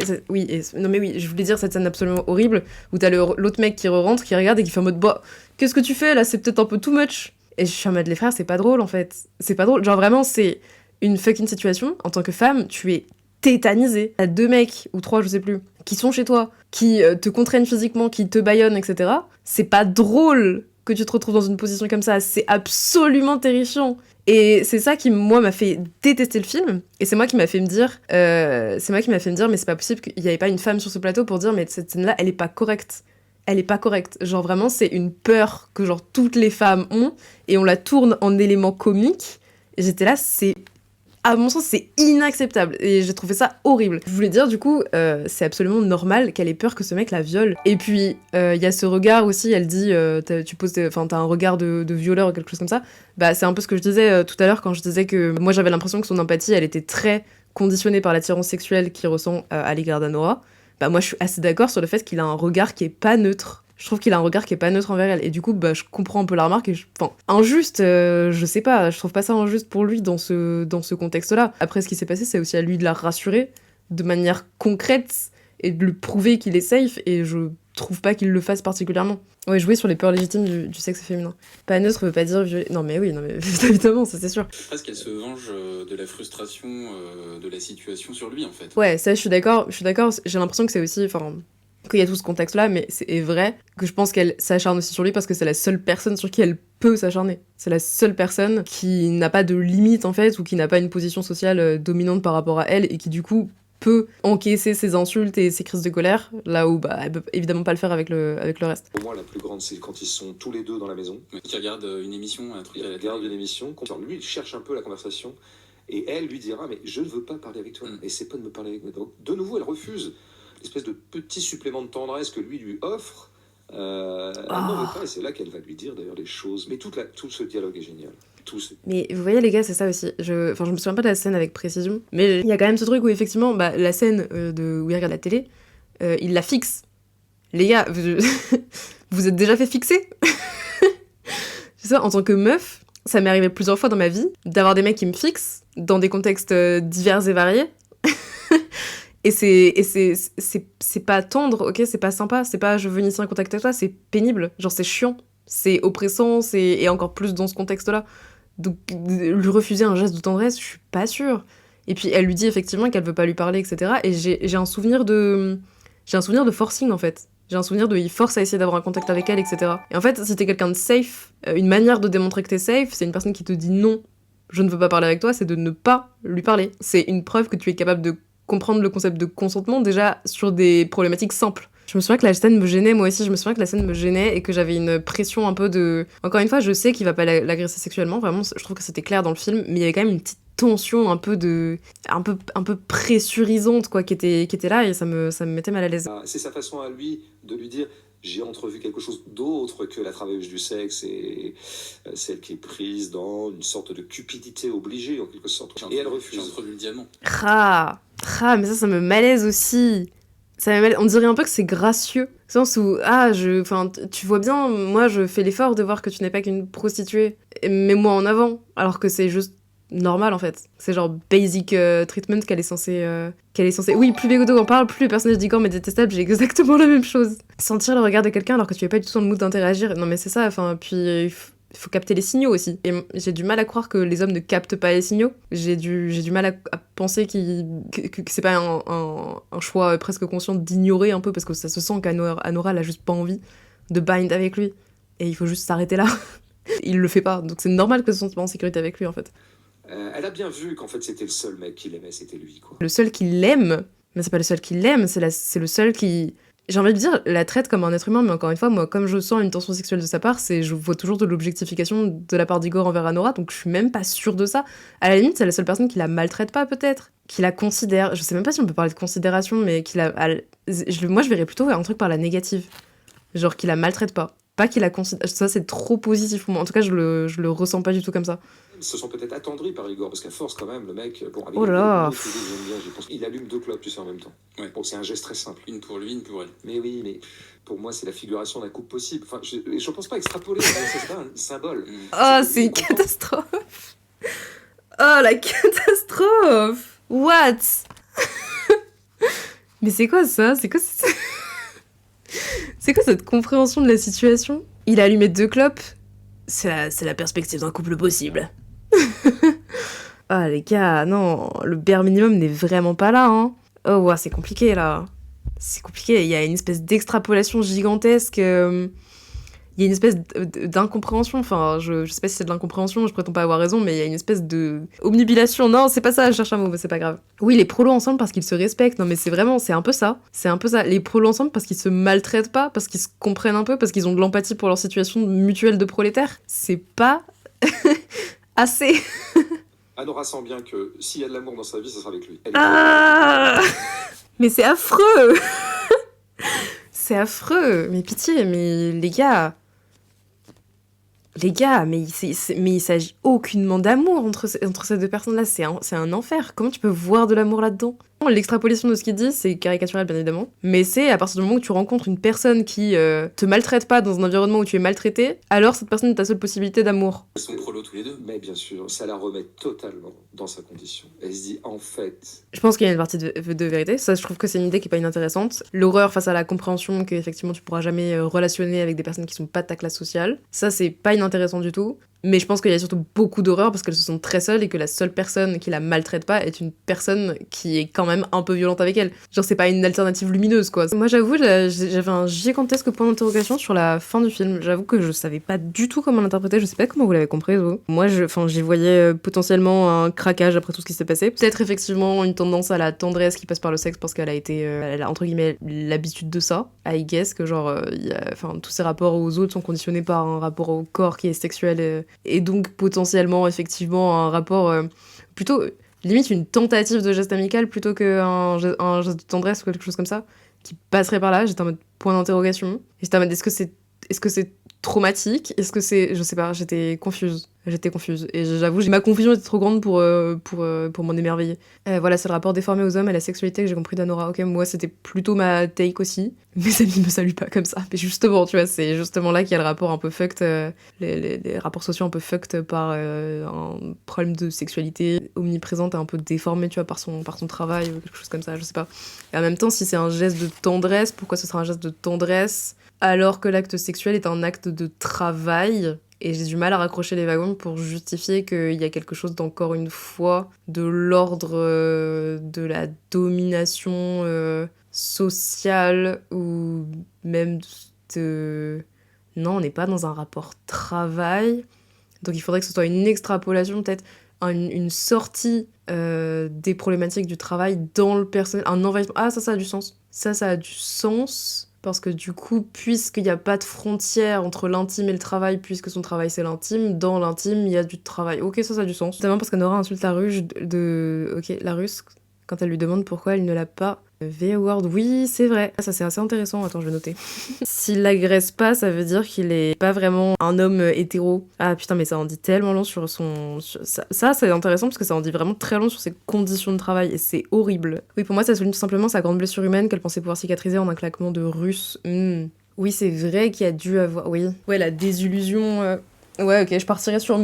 S1: Non mais oui, je voulais dire cette scène absolument horrible où t'as l'autre mec qui re-rentre, qui regarde et qui fait en mode « Bah, qu'est-ce que tu fais là? C'est peut-être un peu too much !» Et je suis en mode « Les frères, c'est pas drôle en fait. C'est pas drôle. » Genre vraiment, c'est une fucking situation. En tant que femme, tu es tétanisée. T'as 2 mecs, ou 3, je sais plus, qui sont chez toi, qui te contraignent physiquement, qui te bâillonnent, etc. C'est pas drôle que tu te retrouves dans une position comme ça, c'est absolument terrifiant. Et c'est ça qui, moi, m'a fait détester le film, et c'est moi qui m'a fait me dire, mais c'est pas possible qu'il n'y avait pas une femme sur ce plateau pour dire, mais cette scène-là, elle est pas correcte. Elle est pas correcte. Genre vraiment, c'est une peur que genre toutes les femmes ont, et on la tourne en élément comique, et j'étais là, à mon sens, c'est inacceptable. Et j'ai trouvé ça horrible. Je voulais dire, du coup, c'est absolument normal qu'elle ait peur que ce mec la viole. Et puis, il y a ce regard aussi, elle dit, t'as un regard de violeur ou quelque chose comme ça. Bah, c'est un peu ce que je disais tout à l'heure quand je disais que moi, j'avais l'impression que son empathie, elle était très conditionnée par l'attirance sexuelle qu'il ressent à l'égard d'Anora. Bah, moi, je suis assez d'accord sur le fait qu'il a un regard qui est pas neutre. Je trouve qu'il a un regard qui est pas neutre envers elle. Et du coup, bah, je comprends un peu la remarque. Et injuste, je sais pas, je trouve pas ça injuste pour lui dans ce contexte-là. Après, ce qui s'est passé, c'est aussi à lui de la rassurer de manière concrète et de lui prouver qu'il est safe. Et je trouve pas qu'il le fasse particulièrement. Ouais, jouer sur les peurs légitimes du sexe féminin. Pas neutre veut pas dire violer. Non, mais évidemment, ça c'est sûr.
S3: Presque qu'elle se venge de la frustration de la situation sur lui, en fait.
S1: Ouais, ça, je suis d'accord. J'ai l'impression que c'est aussi... qu'il y a tout ce contexte-là, mais c'est vrai que je pense qu'elle s'acharne aussi sur lui parce que c'est la seule personne sur qui elle peut s'acharner. C'est la seule personne qui n'a pas de limite, en fait, ou qui n'a pas une position sociale dominante par rapport à elle, et qui, du coup, peut encaisser ses insultes et ses crises de colère, là où elle peut évidemment pas le faire avec le reste.
S2: Pour moi, la plus grande, c'est quand ils sont tous les deux dans la maison.
S3: Qui regarde une émission, un truc.
S2: Il regarde une émission, lui, il cherche un peu la conversation, et elle lui dira « Mais je ne veux pas parler avec toi, essaie pas de me parler avec moi. » Donc, de nouveau, elle refuse l'espèce de petit supplément de tendresse que lui offre, elle n'en veut pas, et c'est là qu'elle va lui dire d'ailleurs les choses. Mais tout ce dialogue est génial.
S1: Mais vous voyez les gars, c'est ça aussi. Je me souviens pas de la scène avec précision, mais il y a quand même ce truc où effectivement, la scène où il regarde la télé, il la fixe. Les gars, vous êtes déjà fait fixer? C'est ça, en tant que meuf, ça m'est arrivé plusieurs fois dans ma vie d'avoir des mecs qui me fixent dans des contextes divers et variés. Et c'est pas tendre, ok, c'est pas sympa, c'est pas je veux initier un contact avec toi, c'est pénible, genre c'est chiant, c'est oppressant, et encore plus dans ce contexte-là. Donc lui refuser un geste de tendresse, je suis pas sûre. Et puis elle lui dit effectivement qu'elle veut pas lui parler, etc. Et j'ai un souvenir de forcing en fait. J'ai un souvenir de il force à essayer d'avoir un contact avec elle, etc. Et en fait, si t'es quelqu'un de safe, une manière de démontrer que t'es safe, c'est une personne qui te dit non, je ne veux pas parler avec toi, c'est de ne pas lui parler. C'est une preuve que tu es capable de comprendre le concept de consentement déjà sur des problématiques simples. Je me souviens que la scène me gênait, moi aussi, je me souviens que la scène me gênait et que j'avais une pression un peu de... Encore une fois, je sais qu'il va pas l'agresser sexuellement, vraiment, je trouve que c'était clair dans le film, mais il y avait quand même une petite tension un peu pressurisante, quoi, qui était là, et ça me mettait mal à l'aise.
S2: C'est sa façon à lui de lui dire j'ai entrevu quelque chose d'autre que la travailleuse du sexe et celle qui est prise dans une sorte de cupidité obligée en quelque sorte. Et elle refuse.
S3: J'ai entrevu le diamant.
S1: Mais ça me malaise aussi. On dirait un peu que c'est gracieux. Au sens où, tu vois bien, moi je fais l'effort de voir que tu n'es pas qu'une prostituée. Mets-moi en avant. Alors que c'est juste normal en fait. C'est genre basic treatment qu'elle est censée. Oui, plus Bégodeau en parle, plus le personnage d'Igor m'est détestable, j'ai exactement la même chose. Sentir le regard de quelqu'un alors que tu es pas du tout dans le mood d'interagir. Non mais c'est ça, puis il faut capter les signaux aussi. Et j'ai du mal à croire que les hommes ne captent pas les signaux. J'ai du mal à penser que c'est pas un choix presque conscient d'ignorer un peu, parce que ça se sent qu'Anora elle a juste pas envie de bind avec lui. Et il faut juste s'arrêter là. Il le fait pas, donc c'est normal que ce soit pas en sécurité avec lui en fait.
S2: Elle a bien vu qu'en fait c'était le seul mec qui l'aimait, c'était lui quoi.
S1: Le seul qui l'aime, mais c'est pas le seul qui l'aime, c'est le seul qui... J'ai envie de dire, la traite comme un être humain, mais encore une fois, moi, comme je sens une tension sexuelle de sa part, je vois toujours de l'objectification de la part d'Igor envers Anora, donc je suis même pas sûre de ça. À la limite, c'est la seule personne qui la maltraite pas, peut-être, qui la considère. Je sais même pas si on peut parler de considération, mais moi, je verrais plutôt un truc par la négative. Genre, qui la maltraite pas. Pas qu'il la considère. Ça, c'est trop positif pour moi. En tout cas, je le ressens pas du tout comme ça.
S2: Ils se sont peut-être attendris par Igor, parce qu'à force, quand même, le mec. Bon, avec
S1: oh là là.
S2: Il allume 2 clopes, tu sais, en même temps.
S3: Ouais.
S2: Bon, c'est un geste très simple.
S3: Une pour lui, une pour elle.
S2: Mais oui, mais pour moi, c'est la figuration d'un couple possible. Enfin, je pense pas extrapoler, c'est pas un symbole.
S1: Oh, c'est une catastrophe. Oh, la catastrophe. What? Mais c'est quoi ça? C'est quoi cette compréhension de la situation? Il a allumé 2 clopes. C'est la perspective d'un couple possible. Ah les gars, non, le bare minimum n'est vraiment pas là, hein. Oh ouais, c'est compliqué là. C'est compliqué, il y a une espèce d'extrapolation gigantesque. Il y a une espèce d'incompréhension, enfin, je sais pas si c'est de l'incompréhension, je prétends pas avoir raison, mais il y a une espèce de omnibilation. Non, c'est pas ça, je cherche un mot, mais c'est pas grave. Oui, les prolos ensemble parce qu'ils se respectent, non mais c'est un peu ça. C'est un peu ça. Les prolos ensemble parce qu'ils se maltraitent pas, parce qu'ils se comprennent un peu, parce qu'ils ont de l'empathie pour leur situation mutuelle de prolétaires. C'est pas assez.
S2: Anora sent bien que s'il y a de l'amour dans sa vie, ça sera avec lui.
S1: Mais c'est affreux. C'est affreux. Mais pitié, mais les gars, mais il s'agit aucunement d'amour entre ces 2 personnes-là. C'est un enfer. Comment tu peux voir de l'amour là-dedans? L'extrapolation de ce qu'il dit, c'est caricatural, bien évidemment. Mais c'est à partir du moment où tu rencontres une personne qui te maltraite pas dans un environnement où tu es maltraité, alors cette personne est ta seule possibilité d'amour.
S3: Ils sont prolos tous les deux.
S2: Mais bien sûr, ça la remet totalement dans sa condition. Elle se dit, en fait...
S1: Je pense qu'il y a une partie de vérité. Ça, je trouve que c'est une idée qui est pas inintéressante. L'horreur face à la compréhension qu'effectivement tu pourras jamais relationner avec des personnes qui sont pas de ta classe sociale. Ça, c'est pas inintéressant du tout. Mais je pense qu'il y a surtout beaucoup d'horreur parce qu'elles se sentent très seules et que la seule personne qui la maltraite pas est une personne qui est quand même un peu violente avec elle. Genre, c'est pas une alternative lumineuse, quoi. Moi, j'avoue, j'avais un gigantesque point d'interrogation sur la fin du film. J'avoue que je savais pas du tout comment l'interpréter. Je sais pas comment vous l'avez compris, vous. Moi, j'y voyais potentiellement un craquage après tout ce qui s'est passé. Peut-être effectivement une tendance à la tendresse qui passe par le sexe parce qu'elle elle a entre guillemets l'habitude de ça. I guess que genre, tous ces rapports aux autres sont conditionnés par un rapport au corps qui est sexuel. Et donc potentiellement effectivement un rapport plutôt limite une tentative de geste amical plutôt qu'un geste de tendresse ou quelque chose comme ça qui passerait par là. J'étais en mode point d'interrogation. Et j'étais en mode est-ce que c'est traumatique? Est-ce que c'est... Je sais pas, j'étais confuse. J'étais confuse. Et j'avoue, ma confusion était trop grande pour m'en émerveiller. Voilà, c'est le rapport déformé aux hommes et la sexualité que j'ai compris d'Anora. Ok, moi, c'était plutôt ma take aussi. Mes amis me saluent pas comme ça. Mais justement, tu vois, c'est justement là qu'il y a le rapport un peu fucked, les rapports sociaux un peu fucked par un problème de sexualité omniprésente et un peu déformé, tu vois, par son travail ou quelque chose comme ça, je sais pas. Et en même temps, si c'est un geste de tendresse, pourquoi ce sera un geste de tendresse alors que l'acte sexuel est un acte de travail? Et j'ai du mal à raccrocher les wagons pour justifier qu'il y a quelque chose d'encore une fois de l'ordre de la domination sociale ou même de... Non, on n'est pas dans un rapport travail. Donc il faudrait que ce soit une extrapolation, peut-être une sortie des problématiques du travail dans le personnel, un envahissement. Ah, ça a du sens. Ça a du sens. Parce que du coup, puisqu'il n'y a pas de frontière entre l'intime et le travail, puisque son travail c'est l'intime, dans l'intime il y a du travail. Ok, ça a du sens. Notamment parce que Nora insulte la russe la russe, quand elle lui demande pourquoi elle ne l'a pas V-word. Oui, c'est vrai. Ça c'est assez intéressant. Attends, je vais noter. S'il l'agresse pas, ça veut dire qu'il est pas vraiment un homme hétéro. Ah putain, mais ça en dit tellement long sur son... Ça c'est intéressant parce que ça en dit vraiment très long sur ses conditions de travail et c'est horrible. Oui, pour moi, ça souligne tout simplement sa grande blessure humaine qu'elle pensait pouvoir cicatriser en un claquement de russe. Oui, c'est vrai qu'il y a dû avoir... Oui. Ouais, la désillusion... Ouais, ok, je partirais sur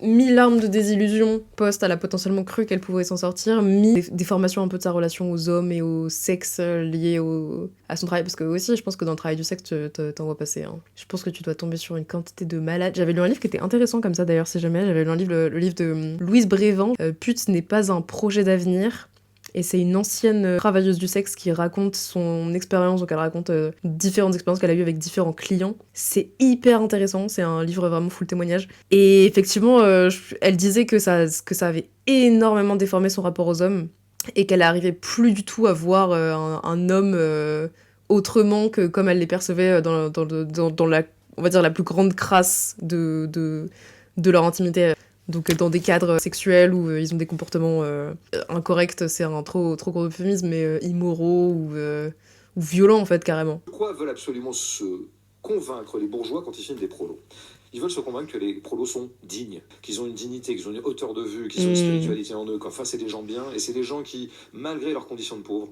S1: mi-larmes de désillusion post elle a potentiellement cru qu'elle pouvait s'en sortir, des formations un peu de sa relation aux hommes et au sexe lié à son travail, parce que aussi je pense que dans le travail du sexe t'en vois passer, hein. Je pense que tu dois tomber sur une quantité de malades. J'avais lu un livre qui était intéressant comme ça d'ailleurs, si jamais, j'avais lu un livre, le livre de Louise Brévin, Pute n'est pas un projet d'avenir. Et c'est une ancienne travailleuse du sexe qui raconte son expérience, donc elle raconte différentes expériences qu'elle a eues avec différents clients. C'est hyper intéressant, c'est un livre vraiment full témoignage. Et effectivement, elle disait que ça avait énormément déformé son rapport aux hommes et qu'elle n'arrivait plus du tout à voir un homme autrement que comme elle les percevait dans la, on va dire, la plus grande crasse de leur intimité. Donc dans des cadres sexuels où ils ont des comportements incorrects, c'est un trop gros euphémisme, mais immoraux ou violents en fait carrément.
S2: Pourquoi veulent absolument se convaincre les bourgeois quand ils filment des prolos? Ils veulent se convaincre que les prolos sont dignes, qu'ils ont une dignité, qu'ils ont une hauteur de vue, qu'ils ont une spiritualité en eux, qu'enfin c'est des gens bien, et c'est des gens qui, malgré leurs conditions de pauvres,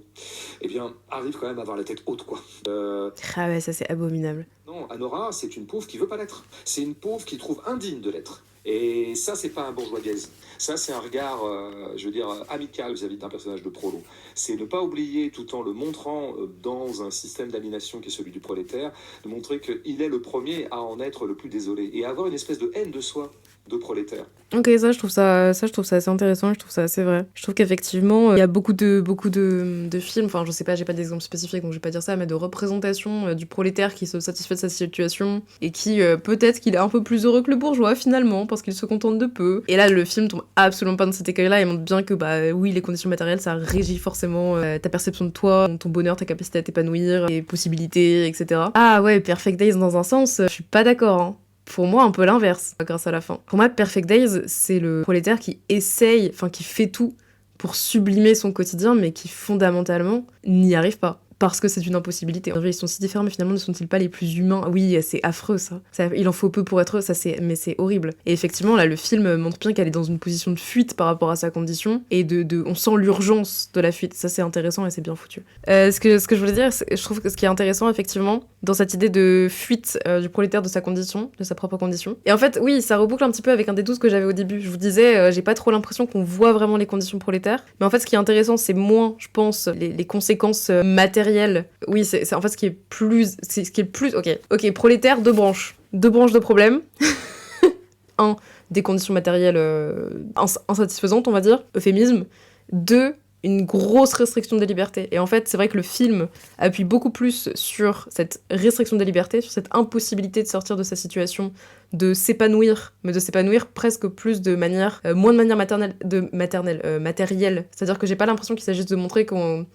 S2: eh bien, arrivent quand même à avoir la tête haute, quoi.
S1: Ah ouais, ça c'est abominable.
S2: Non, Anora, c'est une pauvre qui veut pas l'être. C'est une pauvre qui trouve indigne de l'être. Et ça, c'est pas un bourgeois gaze. Ça, c'est un regard, amical vis-à-vis d'un personnage de prolo. C'est ne pas oublier, tout en le montrant dans un système d'aliénation qui est celui du prolétaire, de montrer qu'il est le premier à en être le plus désolé et à avoir une espèce de haine de soi, de prolétaire.
S1: Ok, ça je trouve ça assez intéressant, je trouve ça assez vrai. Je trouve qu'effectivement, il y a beaucoup de films, enfin je sais pas, j'ai pas d'exemple spécifique donc je vais pas dire ça, mais de représentation du prolétaire qui se satisfait de sa situation et qui peut-être qu'il est un peu plus heureux que le bourgeois finalement parce qu'il se contente de peu. Et là le film tombe absolument pas dans cet écueil-là, il montre bien que bah oui, les conditions matérielles ça régit forcément ta perception de toi, ton bonheur, ta capacité à t'épanouir, tes possibilités, etc. Ah ouais, Perfect Days dans un sens, je suis pas d'accord, hein. Pour moi, un peu l'inverse, grâce à la fin. Pour moi, Perfect Days, c'est le prolétaire qui essaye, enfin qui fait tout pour sublimer son quotidien, mais qui fondamentalement n'y arrive pas. Parce que c'est une impossibilité. Ils sont si différents, mais finalement ne sont-ils pas les plus humains? Oui, c'est affreux ça. Il en faut peu pour être eux, mais c'est horrible. Et effectivement, là, le film montre bien qu'elle est dans une position de fuite par rapport à sa condition, et on sent l'urgence de la fuite. Ça, c'est intéressant et c'est bien foutu. Ce que je voulais dire, je trouve que ce qui est intéressant, effectivement, dans cette idée de fuite du prolétaire de sa condition, de sa propre condition. Et en fait, oui, ça reboucle un petit peu avec un des doutes que j'avais au début. Je vous disais, j'ai pas trop l'impression qu'on voit vraiment les conditions prolétaires. Mais en fait, ce qui est intéressant, c'est moins, je pense, les conséquences matérielles. Oui, c'est en fait ce qui est plus... Ok, prolétaire, deux branches de problèmes. Un, des conditions matérielles insatisfaisantes, on va dire, euphémisme. Deux, une grosse restriction des libertés. Et en fait, c'est vrai que le film appuie beaucoup plus sur cette restriction des libertés, sur cette impossibilité de sortir de sa situation, de s'épanouir, mais de s'épanouir presque plus de manière, moins de manière matérielle. C'est-à-dire que j'ai pas l'impression qu'il s'agisse de montrer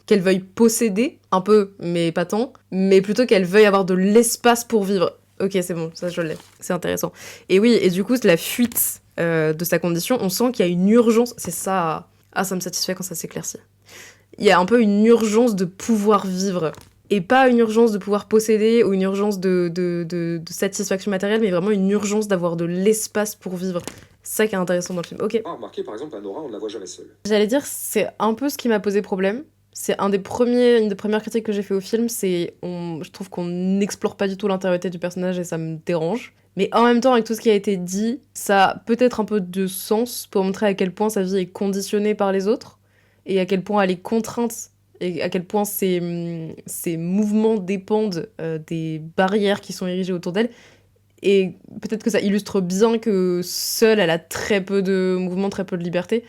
S1: qu'elle veuille posséder, un peu, mais pas tant, mais plutôt qu'elle veuille avoir de l'espace pour vivre. Ok, c'est bon, ça je l'ai, c'est intéressant. Et oui, et du coup, la fuite de sa condition, on sent qu'il y a une urgence, c'est ça... Ah, ça me satisfait quand ça s'éclaircit. Il y a un peu une urgence de pouvoir vivre. Et pas une urgence de pouvoir posséder ou une urgence de satisfaction matérielle, mais vraiment une urgence d'avoir de l'espace pour vivre. ça qui est intéressant dans le film. Ok.
S2: Remarquez, par exemple, Anora, on ne la voit jamais seule.
S1: J'allais dire, c'est un peu ce qui m'a posé problème. C'est une des premières critiques que j'ai fait au film, je trouve qu'on n'explore pas du tout l'intériorité du personnage et ça me dérange. Mais en même temps, avec tout ce qui a été dit, ça a peut-être un peu de sens pour montrer à quel point sa vie est conditionnée par les autres et à quel point elle est contrainte et à quel point ses mouvements dépendent des barrières qui sont érigées autour d'elle. Et peut-être que ça illustre bien que seule, elle a très peu de mouvements, très peu de liberté.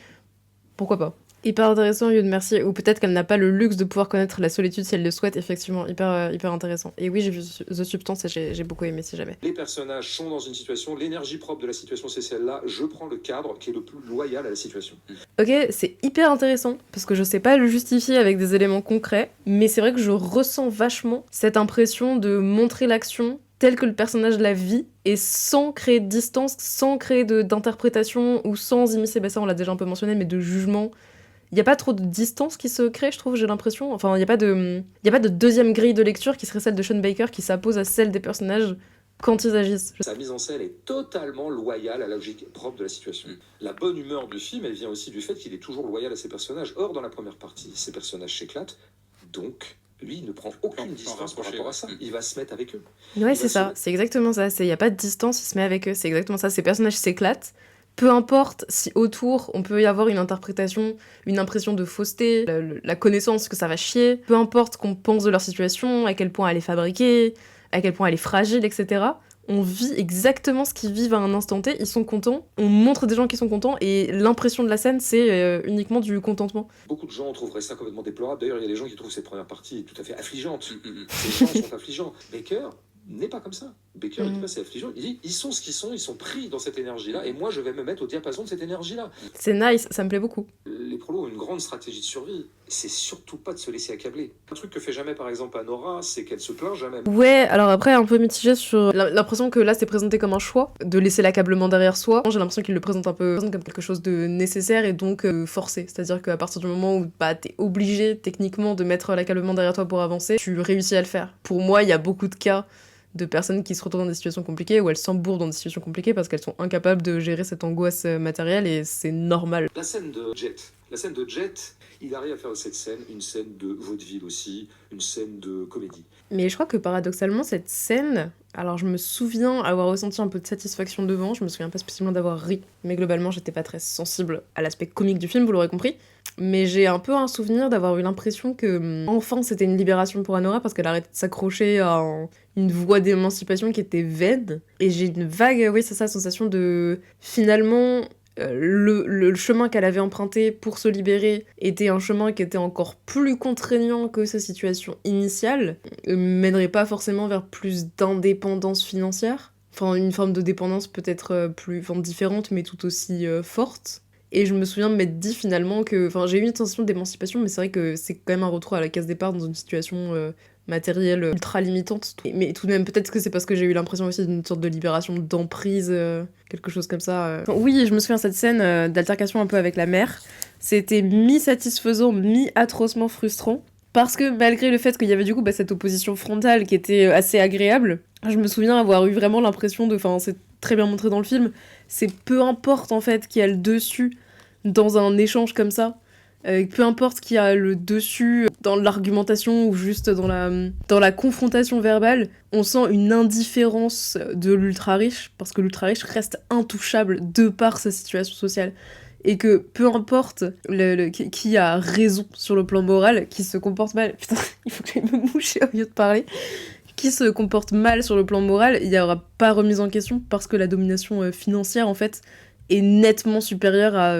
S1: Pourquoi pas ? Hyper intéressant, Youn, merci. Ou peut-être qu'elle n'a pas le luxe de pouvoir connaître la solitude si elle le souhaite, effectivement, hyper intéressant. Et oui, j'ai vu The Substance et j'ai beaucoup aimé, si jamais.
S2: Les personnages sont dans une situation, l'énergie propre de la situation, c'est celle-là. Je prends le cadre qui est le plus loyal à la situation.
S1: Ok, c'est hyper intéressant, parce que je sais pas le justifier avec des éléments concrets, mais c'est vrai que je ressens vachement cette impression de montrer l'action tel que le personnage la vit, et sans créer de distance, sans créer d'interprétation, ou sans immiscer, ça on l'a déjà un peu mentionné, mais de jugement. Il n'y a pas trop de distance qui se crée, je trouve, j'ai l'impression. Enfin, il n'y a pas de deuxième grille de lecture qui serait celle de Sean Baker qui s'oppose à celle des personnages quand ils agissent.
S2: Sa mise en scène est totalement loyale à la logique propre de la situation. La bonne humeur du film, elle vient aussi du fait qu'il est toujours loyal à ses personnages. Or, dans la première partie, ses personnages s'éclatent, donc lui, il ne prend aucune distance par rapport à ça. Il va se mettre avec eux.
S1: Ouais, c'est ça, c'est exactement ça. Il n'y a pas de distance, il se met avec eux, c'est exactement ça. Ses personnages s'éclatent. Peu importe si autour, on peut y avoir une interprétation, une impression de fausseté, la connaissance que ça va chier, peu importe qu'on pense de leur situation, à quel point elle est fabriquée, à quel point elle est fragile, etc. On vit exactement ce qu'ils vivent à un instant T, ils sont contents, on montre des gens qui sont contents, et l'impression de la scène, c'est uniquement du contentement.
S2: Beaucoup de gens trouveraient ça complètement déplorable. D'ailleurs, il y a des gens qui trouvent cette première partie tout à fait affligeante. Ces gens sont affligeants. Baker n'est pas comme ça. Baker, il dit pas c'est affligeant. Il dit ils sont ce qu'ils sont pris dans cette énergie-là, et moi je vais me mettre au diapason de cette énergie-là.
S1: C'est nice, ça me plaît beaucoup.
S2: Les prolos ont une grande stratégie de survie. C'est surtout pas de se laisser accabler. Un truc que fait jamais par exemple Anora, c'est qu'elle se plaint jamais.
S1: Ouais, alors après un peu mitigé sur l'impression que là c'est présenté comme un choix, de laisser l'accablement derrière soi. J'ai l'impression qu'il le présente un peu comme quelque chose de nécessaire et donc forcé. C'est-à-dire qu'à partir du moment où t'es obligé techniquement de mettre l'accablement derrière toi pour avancer, tu réussis à le faire. Pour moi, il y a beaucoup de cas de personnes qui se retrouvent dans des situations compliquées où elles s'embourrent dans des situations compliquées parce qu'elles sont incapables de gérer cette angoisse matérielle et c'est normal.
S2: La scène de Jet, il arrive à faire de cette scène une scène de vaudeville aussi, une scène de comédie.
S1: Mais je crois que paradoxalement, cette scène, alors je me souviens avoir ressenti un peu de satisfaction devant, je me souviens pas spécialement d'avoir ri, mais globalement j'étais pas très sensible à l'aspect comique du film, vous l'aurez compris. Mais j'ai un peu un souvenir d'avoir eu l'impression que enfin c'était une libération pour Anora parce qu'elle arrêtait de s'accrocher à une voie d'émancipation qui était vaine. Et j'ai une vague, oui c'est ça, sensation de finalement le chemin qu'elle avait emprunté pour se libérer était un chemin qui était encore plus contraignant que sa situation initiale, mènerait pas forcément vers plus d'indépendance financière. Enfin, une forme de dépendance peut-être différente, mais tout aussi forte. Et je me souviens de m'être dit finalement que... Enfin, j'ai eu une sensation d'émancipation, mais c'est vrai que c'est quand même un retour à la case départ dans une situation matérielle ultra limitante. Mais tout de même, peut-être que c'est parce que j'ai eu l'impression aussi d'une sorte de libération d'emprise, quelque chose comme ça. Enfin, oui, je me souviens de cette scène d'altercation un peu avec la mère. C'était mi-satisfaisant, mi-atrocement frustrant. Parce que malgré le fait qu'il y avait du coup cette opposition frontale qui était assez agréable, je me souviens avoir eu vraiment l'impression de... Enfin, c'est très bien montré dans le film, c'est peu importe en fait qui a le dessus dans un échange comme ça, peu importe qui a le dessus dans l'argumentation ou juste dans la confrontation verbale, on sent une indifférence de l'ultra-riche, parce que l'ultra-riche reste intouchable de par sa situation sociale. Et que peu importe qui a raison sur le plan moral, qui se comporte mal... Putain, il faut que j'aille me moucher au lieu de parler. Qui se comporte mal sur le plan moral, il n'y aura pas remise en question parce que la domination financière, en fait, est nettement supérieure à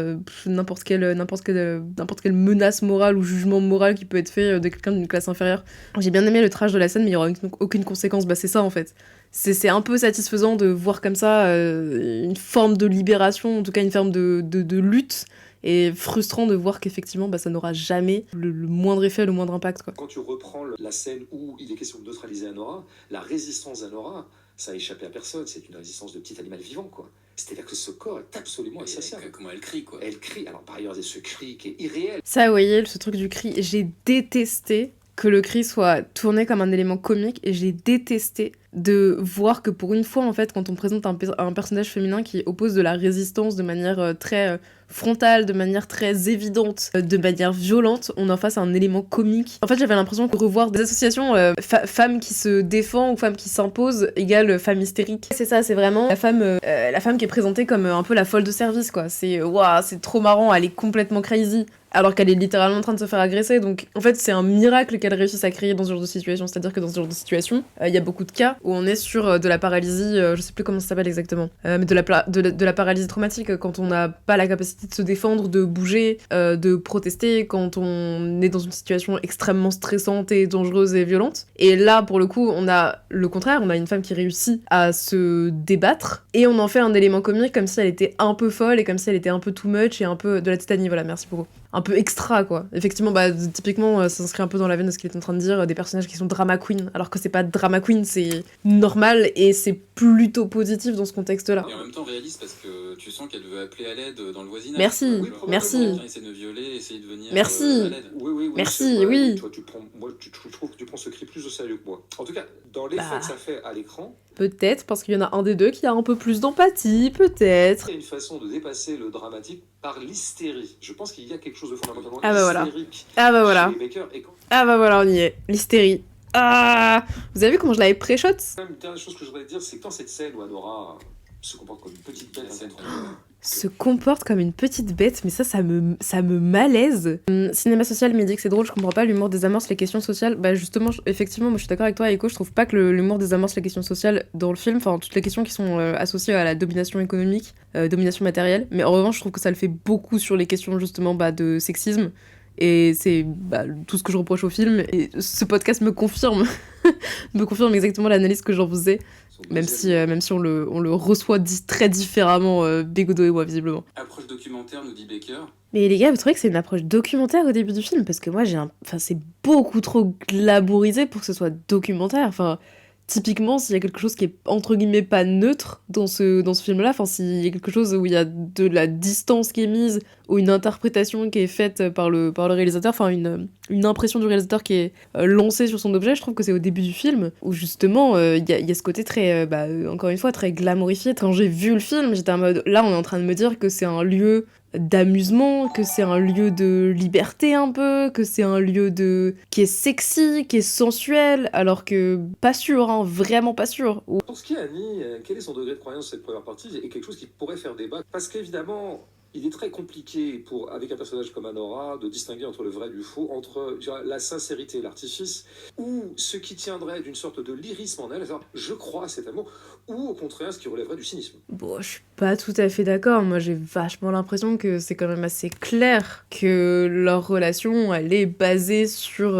S1: n'importe quelle menace morale ou jugement moral qui peut être fait de quelqu'un d'une classe inférieure. J'ai bien aimé le trash de la scène, mais il n'y aura aucune conséquence. C'est ça, en fait. C'est un peu satisfaisant de voir comme ça une forme de libération, en tout cas une forme de lutte, et frustrant de voir qu'effectivement ça n'aura jamais le moindre effet, le moindre impact, quoi.
S2: Quand tu reprends la scène où il est question de neutraliser Anora, la résistance d'Anora, ça a échappé à personne, c'est une résistance de petit animal vivant, quoi. C'est-à-dire que ce corps est absolument insatiable.
S3: Comment elle crie, quoi.
S2: Elle crie, alors par ailleurs il y a ce cri qui est irréel.
S1: Ça, vous voyez, ce truc du cri, j'ai détesté que le cri soit tourné comme un élément comique, et j'ai détesté de voir que pour une fois, en fait, quand on présente un personnage féminin qui oppose de la résistance de manière très frontale, de manière très évidente, de manière violente, on en face un élément comique. En fait, j'avais l'impression que revoir des associations femmes qui se défend ou femmes qui s'imposent égale femme hystérique. C'est ça, c'est vraiment la femme qui est présentée comme un peu la folle de service, quoi. C'est waouh, c'est trop marrant, elle est complètement crazy. Alors qu'elle est littéralement en train de se faire agresser. Donc, en fait, c'est un miracle qu'elle réussisse à créer dans ce genre de situation. C'est-à-dire que dans ce genre de situation, il y a beaucoup de cas où on est sur de la paralysie, je sais plus comment ça s'appelle exactement, mais de la paralysie traumatique, quand on n'a pas la capacité de se défendre, de bouger, de protester, quand on est dans une situation extrêmement stressante et dangereuse et violente. Et là, pour le coup, on a le contraire, on a une femme qui réussit à se débattre, et on en fait un élément comique comme si elle était un peu folle, et comme si elle était un peu too much, et un peu de la Titanie, voilà, merci beaucoup. Un peu extra, quoi. Effectivement, typiquement, ça s'inscrit un peu dans la veine de ce qu'il est en train de dire, des personnages qui sont drama queen, alors que c'est pas drama queen, c'est normal, et c'est plutôt positif dans ce contexte-là.
S3: Et en même temps réaliste, parce que tu sens qu'elle veut appeler à l'aide dans le voisinage.
S1: Merci,
S3: oui,
S1: merci.
S3: Essayer de violer, essayer de venir
S1: merci.
S3: À l'aide.
S2: Oui,
S1: merci, oui.
S2: Toi, je trouve que tu prends ce cri plus au sérieux que moi. En tout cas, dans l'effet que ça fait à l'écran...
S1: Peut-être, parce qu'il y en a un des deux qui a un peu plus d'empathie, peut-être.
S2: C'est une façon de dépasser le dramatique par l'hystérie. Je pense qu'il y a quelque chose de fondamentalement hystérique
S1: chez les
S2: Baker.
S1: Ah bah voilà, on y est. L'hystérie. Ah, vous avez vu comment je l'avais pré-shot ?
S2: Une dernière chose que je voudrais dire, c'est que dans cette scène où Anora se comporte comme une petite bête,
S1: se comporte comme une petite bête, mais ça me malaise. Cinéma social me dit que c'est drôle, je comprends pas l'humour désamorce les questions sociales. Bah justement, effectivement, moi je suis d'accord avec toi, Eiko, je trouve pas que l'humour désamorce les questions sociales dans le film, enfin toutes les questions qui sont associées à la domination économique, domination matérielle, mais en revanche je trouve que ça le fait beaucoup sur les questions justement de sexisme, et c'est tout ce que je reproche au film, et ce podcast me confirme exactement l'analyse que j'en faisais. Même si on le reçoit très différemment, Bégodeau et moi, visiblement.
S3: Approche documentaire, nous dit Baker.
S1: Mais les gars, vous trouvez que c'est une approche documentaire au début du film ? Parce que moi, c'est beaucoup trop glamourisé pour que ce soit documentaire. Enfin, typiquement, s'il y a quelque chose qui est, entre guillemets, pas neutre dans ce film-là, enfin, s'il y a quelque chose où il y a de la distance qui est mise, ou une interprétation qui est faite par le réalisateur, enfin, une impression du réalisateur qui est lancée sur son objet, je trouve que c'est au début du film, où justement, il y a ce côté très, encore une fois, très glamourifié. Quand j'ai vu le film, j'étais en mode, là, on est en train de me dire que c'est un lieu d'amusement, que c'est un lieu de liberté un peu, que c'est un lieu qui est sexy, qui est sensuel, alors que pas sûr, hein, vraiment pas sûr.
S2: Pour ce qui est Annie, quel est son degré de croyance cette première partie est quelque chose qui pourrait faire débat, parce qu'évidemment, il est très compliqué avec un personnage comme Anora de distinguer entre le vrai et du faux, entre la sincérité et l'artifice, ou ce qui tiendrait d'une sorte de lyrisme en elle, alors je crois à cet amour, ou au contraire ce qui relèverait du cynisme.
S1: Bon, je suis pas tout à fait d'accord. Moi, j'ai vachement l'impression que c'est quand même assez clair que leur relation, elle est basée sur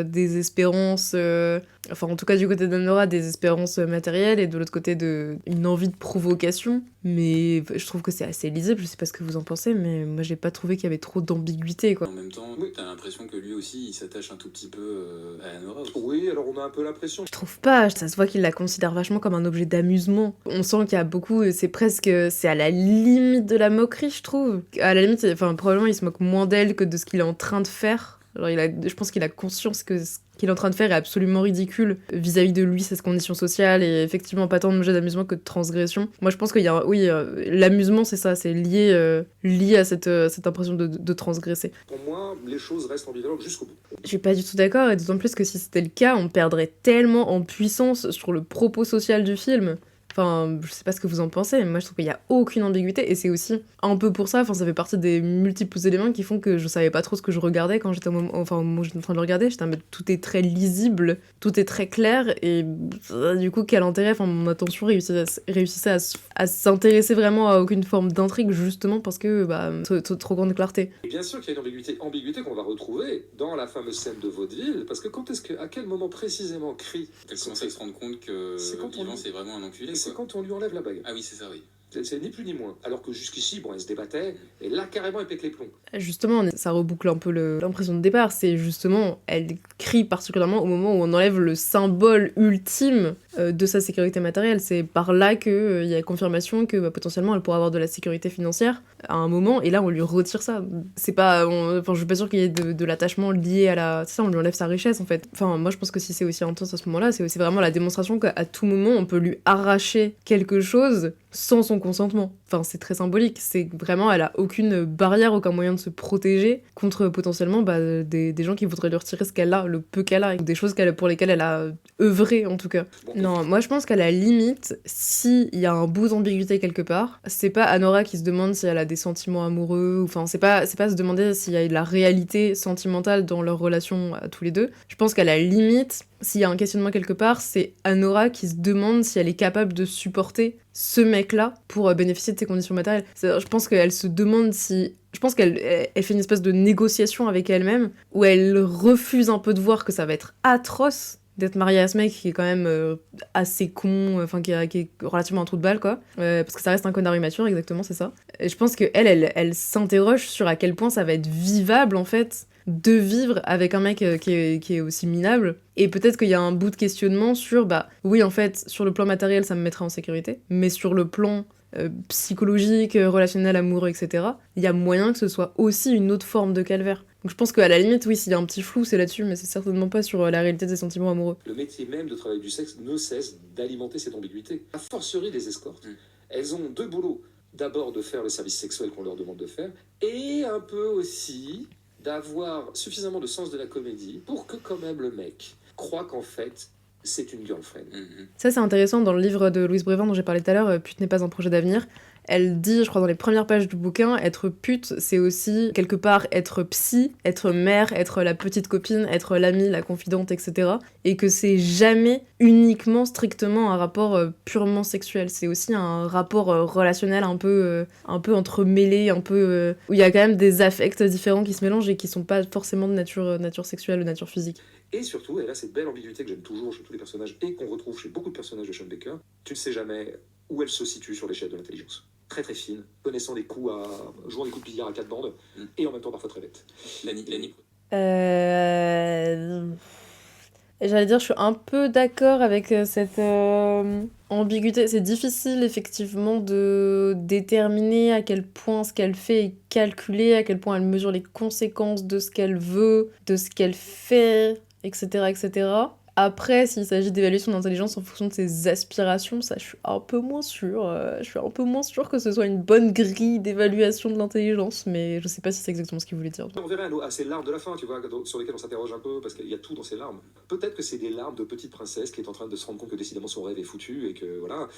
S1: des espérances... Enfin, en tout cas, du côté d'Anora, des espérances matérielles, et de l'autre côté, une envie de provocation. Mais je trouve que c'est assez lisible, je sais pas ce que vous en pensez, mais moi, j'ai pas trouvé qu'il y avait trop d'ambiguïté, quoi.
S3: En même temps, t'as l'impression que lui aussi, il s'attache un tout petit peu à Anora aussi.
S2: Oui, alors on a un peu l'impression.
S1: Je trouve pas, ça se voit qu'il la considère vachement comme un objet d'amusement. On sent qu'il y a beaucoup, c'est à la limite de la moquerie, je trouve. À la limite, enfin, probablement, il se moque moins d'elle que de ce qu'il est en train de faire. Alors, je pense qu'il a conscience que ce qu'il est en train de faire est absolument ridicule vis-à-vis de lui, sa condition sociale, et effectivement pas tant de objet d'amusement que de transgression. Moi, je pense qu'il y a, l'amusement, c'est ça, c'est lié à cette impression de transgresser.
S2: Pour moi, les choses restent ambivalentes jusqu'au bout.
S1: Je suis pas du tout d'accord, et d'autant plus que si c'était le cas, on perdrait tellement en puissance sur le propos social du film. Enfin, je sais pas ce que vous en pensez, mais moi je trouve qu'il y a aucune ambiguïté, et c'est aussi un peu pour ça, enfin ça fait partie des multiples éléments qui font que je savais pas trop ce que je regardais quand j'étais au moment où j'étais en train de le regarder. J'étais en mode, tout est très lisible, tout est très clair, et du coup quel intérêt, enfin mon attention réussissait à s'intéresser vraiment à aucune forme d'intrigue, justement parce que trop grande clarté.
S2: Et bien sûr qu'il y a une ambiguïté qu'on va retrouver dans la fameuse scène de vaudeville, parce que à quel moment précisément Cree
S3: elle commence à se rendre compte que Vivant c'est vraiment un enculé.
S2: C'est quand on lui enlève la bague.
S3: Ah oui, c'est ça, oui.
S2: C'est ni plus ni moins. Alors que jusqu'ici, elle se débattait, et là, carrément, elle pète les plombs.
S1: Justement, ça reboucle un peu l'impression de départ. C'est justement, elle crie particulièrement au moment où on enlève le symbole ultime de sa sécurité matérielle. C'est par là qu'il y a confirmation que potentiellement elle pourra avoir de la sécurité financière à un moment, et là on lui retire ça. C'est pas, enfin je suis pas sûre qu'il y ait de l'attachement lié à la... C'est ça, on lui enlève sa richesse en fait. Enfin moi je pense que si c'est aussi intense à ce moment-là, c'est vraiment la démonstration qu'à tout moment on peut lui arracher quelque chose sans son consentement. Enfin c'est très symbolique, c'est vraiment, elle a aucune barrière, aucun moyen de se protéger contre potentiellement des gens qui voudraient lui retirer ce qu'elle a, le peu qu'elle a, des choses pour lesquelles elle a œuvré en tout cas. Non, moi je pense qu'à la limite, s'il y a un bout d'ambiguïté quelque part, c'est pas Anora qui se demande si elle a des sentiments amoureux, enfin c'est pas se demander s'il y a de la réalité sentimentale dans leur relation à tous les deux. Je pense qu'à la limite, s'il y a un questionnement quelque part, c'est Anora qui se demande si elle est capable de supporter ce mec-là pour bénéficier de ses conditions matérielles. Je pense qu'elle se demande si... Je pense qu'elle fait une espèce de négociation avec elle-même où elle refuse un peu de voir que ça va être atroce d'être mariée à ce mec qui est quand même assez con, enfin qui est relativement un trou de balle quoi, parce que ça reste un connard immature, exactement, c'est ça. Et je pense qu'elle elle s'interroge sur à quel point ça va être vivable en fait de vivre avec un mec qui est aussi minable, et peut-être qu'il y a un bout de questionnement sur oui en fait sur le plan matériel ça me mettrait en sécurité, mais sur le plan psychologique, relationnel, amoureux, etc., il y a moyen que ce soit aussi une autre forme de calvaire. Donc je pense qu'à la limite, oui, s'il y a un petit flou, c'est là-dessus, mais c'est certainement pas sur la réalité des sentiments amoureux.
S2: Le métier même de travail du sexe ne cesse d'alimenter cette ambiguïté. A fortiori les escortes. Elles ont deux boulots. D'abord de faire le service sexuel qu'on leur demande de faire, et un peu aussi d'avoir suffisamment de sens de la comédie pour que quand même le mec croit qu'en fait c'est une girlfriend.
S1: Ça c'est intéressant, dans le livre de Louise Brévin dont j'ai parlé tout à l'heure, Pute n'est pas un projet d'avenir, elle dit, je crois dans les premières pages du bouquin, être pute, c'est aussi quelque part être psy, être mère, être la petite copine, être l'amie, la confidente, etc. Et que c'est jamais uniquement, strictement un rapport purement sexuel. C'est aussi un rapport relationnel un peu entremêlé, un peu où il y a quand même des affects différents qui se mélangent et qui sont pas forcément de nature sexuelle ou de nature physique.
S2: Et surtout, elle a cette belle ambiguïté que j'aime toujours chez tous les personnages et qu'on retrouve chez beaucoup de personnages de Sean Baker. Tu ne sais jamais où elle se situe sur l'échelle de l'intelligence. Très très fine, connaissant des coups jouant des coups de billard à 4 bandes, et en même temps parfois très bête.
S3: Lani.
S1: J'allais dire, je suis un peu d'accord avec cette ambiguïté. C'est difficile effectivement de déterminer à quel point ce qu'elle fait est calculé, à quel point elle mesure les conséquences de ce qu'elle veut, de ce qu'elle fait, etc., etc. Après, s'il s'agit d'évaluer son intelligence en fonction de ses aspirations, ça, je suis un peu moins sûre. Je suis un peu moins sûre que ce soit une bonne grille d'évaluation de l'intelligence, mais je sais pas si c'est exactement ce qu'il voulait dire.
S2: On verrait à ces larmes de la fin, tu vois, sur lesquelles on s'interroge un peu, parce qu'il y a tout dans ces larmes. Peut-être que c'est des larmes de petite princesse qui est en train de se rendre compte que décidément son rêve est foutu, et que voilà...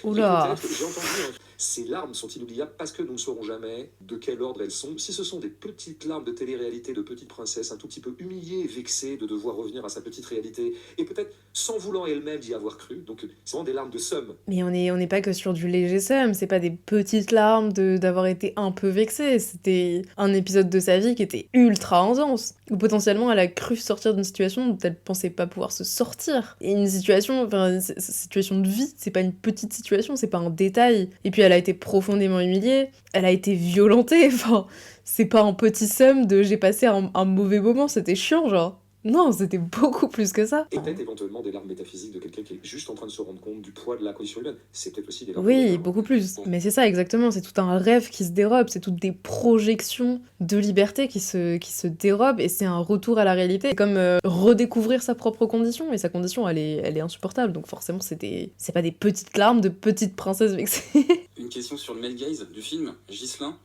S1: Oula.
S2: J'ai entendu, ces larmes sont inoubliables parce que nous ne saurons jamais de quel ordre elles sont. Si ce sont des petites larmes de télé-réalité de petite princesse, un tout petit peu humiliée et vexée de devoir revenir à sa petite réalité, et peut-être sans voulant elle-même d'y avoir cru, donc c'est vraiment des larmes de somme.
S1: Mais on n'est pas que sur du léger somme, c'est pas des petites larmes d'avoir été un peu vexée, c'était un épisode de sa vie qui était ultra intense, où potentiellement elle a cru sortir d'une situation dont elle pensait pas pouvoir se sortir. Et une situation de vie, c'est pas une petite situation, c'est pas un détail. Et puis elle a été profondément humiliée, elle a été violentée, enfin, c'est pas un petit somme de j'ai passé un mauvais moment, c'était chiant, genre. Non, c'était beaucoup plus que ça.
S2: Et peut-être éventuellement des larmes métaphysiques de quelqu'un qui est juste en train de se rendre compte du poids de la condition humaine. C'est peut-être aussi des larmes.
S1: Oui, beaucoup plus. Mais c'est ça, exactement. C'est tout un rêve qui se dérobe, c'est toutes des projections de liberté qui se dérobent, et c'est un retour à la réalité. C'est comme redécouvrir sa propre condition, et sa condition, elle est insupportable. Donc forcément, c'est pas des petites larmes de petites princesses vexées.
S3: Une question sur le male gaze du film, Ghislain.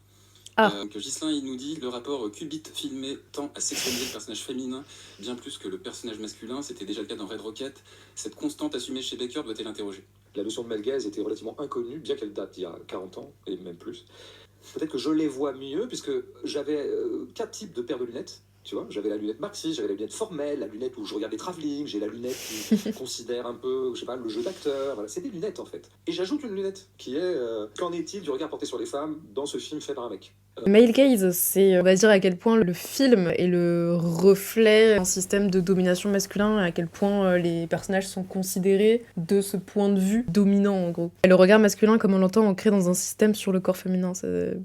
S3: Que Ghislain, il nous dit le rapport Qubit filmé tend à sexualiser le personnage féminin bien plus que le personnage masculin. C'était déjà le cas dans Red Rocket. Cette constante assumée chez Baker doit-elle interroger?
S2: La notion de male gaze était relativement inconnue, bien qu'elle date d'il y a 40 ans, et même plus. Peut-être que je les vois mieux, puisque j'avais 4 types de paires de lunettes. Tu vois, j'avais la lunette marxiste, j'avais la lunette formelle, la lunette où je regarde les travelling, j'ai la lunette qui considère un peu, je sais pas, le jeu d'acteur. Voilà, c'est des lunettes en fait. Et j'ajoute une lunette qui est qu'en est-il du regard porté sur les femmes dans ce film fait par un mec?
S1: Male gaze, c'est, on va dire, à quel point le film est le reflet d'un système de domination masculin, à quel point les personnages sont considérés de ce point de vue dominant, en gros. Et le regard masculin, comme on l'entend, ancré dans un système sur le corps féminin, c'est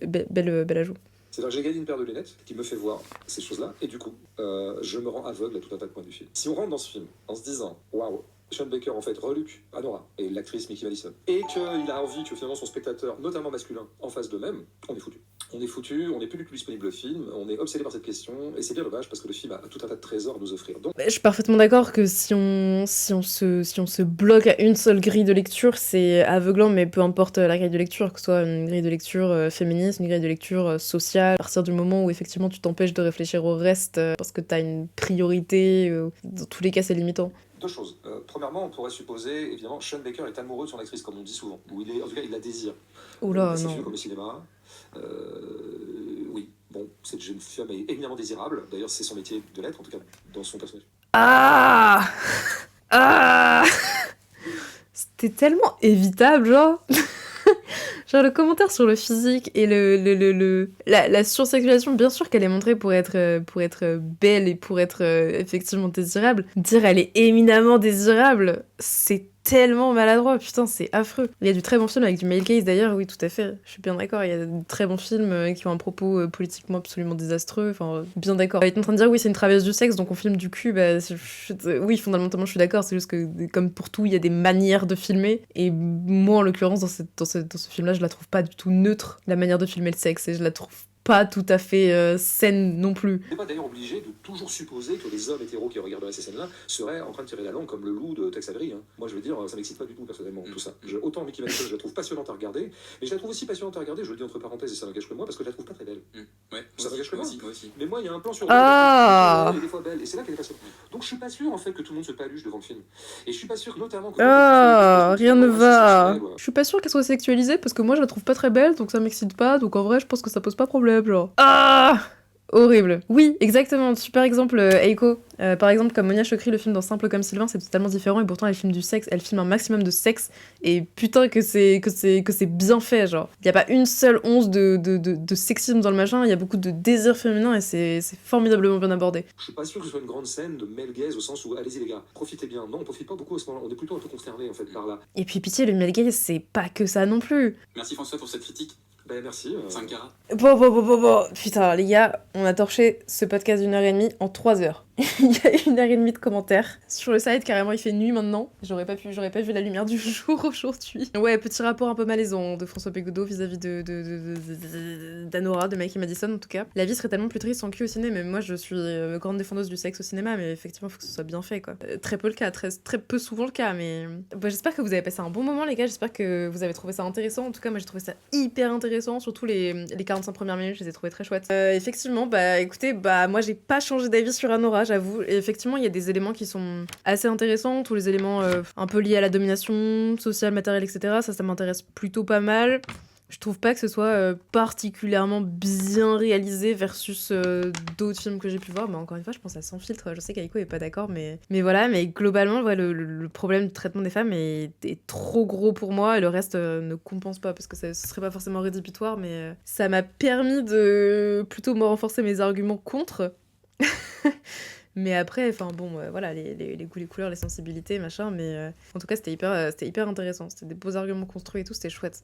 S1: bel ajout.
S2: C'est-à-dire que j'ai gagné une paire de lunettes qui me fait voir ces choses-là, et du coup, je me rends aveugle à tout un tas de points du film. Si on rentre dans ce film en se disant « Waouh, Sean Baker, en fait, reluque Anora et l'actrice Mickey Madison, et qu'il a envie que finalement son spectateur, notamment masculin, en fasse de même, on est foutu. On est foutu, on n'est plus du tout disponible au film, on est obsédé par cette question, et c'est bien dommage parce que le film a tout un tas de trésors à nous offrir. Donc...
S1: Je suis parfaitement d'accord que si on se bloque à une seule grille de lecture, c'est aveuglant, mais peu importe la grille de lecture, que ce soit une grille de lecture féministe, une grille de lecture sociale, à partir du moment où effectivement tu t'empêches de réfléchir au reste parce que t'as une priorité, dans tous les cas c'est limitant.
S2: Deux choses. Premièrement, on pourrait supposer, évidemment, Sean Baker est amoureux de son actrice, comme on dit souvent, ou en tout cas, il la désire.
S1: Oula,
S2: c'est
S1: non.
S2: film comme le cinéma. Oui, bon, cette jeune femme est éminemment désirable. D'ailleurs, c'est son métier de l'être, en tout cas, dans son personnage.
S1: Ah ah C'était tellement évitable, genre. Genre le commentaire sur le physique et la sursexualisation, bien sûr qu'elle est montrée pour être belle et pour être effectivement désirable. Dire elle est éminemment désirable, c'est tellement maladroit, putain, c'est affreux. Il y a du très bon film avec du male gaze d'ailleurs, oui, tout à fait. Je suis bien d'accord, il y a de très bons films qui ont un propos politiquement absolument désastreux, enfin, bien d'accord. Il est en train de dire, oui, c'est une travailleuse du sexe, donc on filme du cul, bah, oui, fondamentalement, je suis d'accord, c'est juste que, comme pour tout, il y a des manières de filmer, et moi, en l'occurrence, dans ce film-là, je la trouve pas du tout neutre, la manière de filmer le sexe, et je la trouve pas tout à fait saine non plus.
S2: On n'est pas d'ailleurs obligé de toujours supposer que les hommes hétéros qui regarderaient ces scènes-là seraient en train de tirer la langue comme le loup de Tex Avery. Hein. Moi, je veux dire, ça m'excite pas du tout personnellement, tout ça. Autant Mickey Madison, je la trouve passionnante à regarder, mais je la trouve aussi passionnante à regarder, je le dis entre parenthèses et ça n'engage que moi, parce que je la trouve pas très belle.
S3: Ouais,
S2: ça n'engage que moi.
S3: Aussi.
S2: Mais moi, il y a un plan sur
S1: elle
S2: est des fois belle, et c'est là qu'elle est passionnante. Donc je suis pas sûr en fait que tout le monde se paluche devant le film. Et je suis pas sûr notamment que...
S1: rien ne va. Je suis pas sûre qu'elle soit sexualisée parce que moi je la trouve pas très belle, donc ça m'excite pas, donc en vrai je pense que ça pose pas problème, genre. Horrible. Oui, exactement. Super exemple, Eiko. Par exemple, comme Monia Chokri, le film dans Simple comme Sylvain, c'est totalement différent et pourtant elle filme du sexe, elle filme un maximum de sexe et putain que c'est bien fait, genre. Il y a pas une seule once de sexisme dans le machin, il y a beaucoup de désir féminin et c'est formidablement bien abordé.
S2: Je suis pas sûr que ce soit une grande scène de male gaze au sens où allez-y les gars, profitez bien. Non, on profite pas beaucoup à ce moment-là, on est plutôt un peu consterné en fait par là.
S1: Et puis pitié, le male gaze, c'est pas que ça non plus.
S3: Merci François pour cette critique.
S2: Ben merci.
S3: Sankara.
S1: Bon. Putain, les gars, on a torché ce podcast d'1h30 en 3 heures. Il y a 1h30 de commentaires. Sur le site, carrément, il fait nuit maintenant. J'aurais pas vu la lumière du jour aujourd'hui. Ouais, petit rapport un peu malaisant de François Pégodeau vis-à-vis d'Anora, de Mikey Madison en tout cas. La vie serait tellement plus triste sans cul au ciné, mais moi je suis grande défendeuse du sexe au cinéma, mais effectivement, faut que ce soit bien fait quoi. Très peu le cas, très peu souvent le cas, mais. Bah, j'espère que vous avez passé un bon moment, les gars. J'espère que vous avez trouvé ça intéressant. En tout cas, moi j'ai trouvé ça hyper intéressant, surtout les 45 premières minutes, je les ai trouvées très chouettes. Effectivement, bah écoutez, bah moi j'ai pas changé d'avis sur Anora, j'avoue. Et effectivement, il y a des éléments qui sont assez intéressants, tous les éléments un peu liés à la domination sociale, matérielle, etc. Ça m'intéresse plutôt pas mal. Je trouve pas que ce soit particulièrement bien réalisé versus d'autres films que j'ai pu voir. Mais encore une fois, je pense à Sans filtre. Je sais qu'Aiko est pas d'accord, mais voilà. Mais globalement, ouais, le problème du traitement des femmes est trop gros pour moi et le reste ne compense pas parce que ce serait pas forcément rédhibitoire, mais ça m'a permis de plutôt me renforcer mes arguments contre. Mais après, enfin bon, voilà, les goûts, les couleurs, les sensibilités, machin, mais en tout cas, c'était hyper intéressant. C'était des beaux arguments construits et tout, c'était chouette.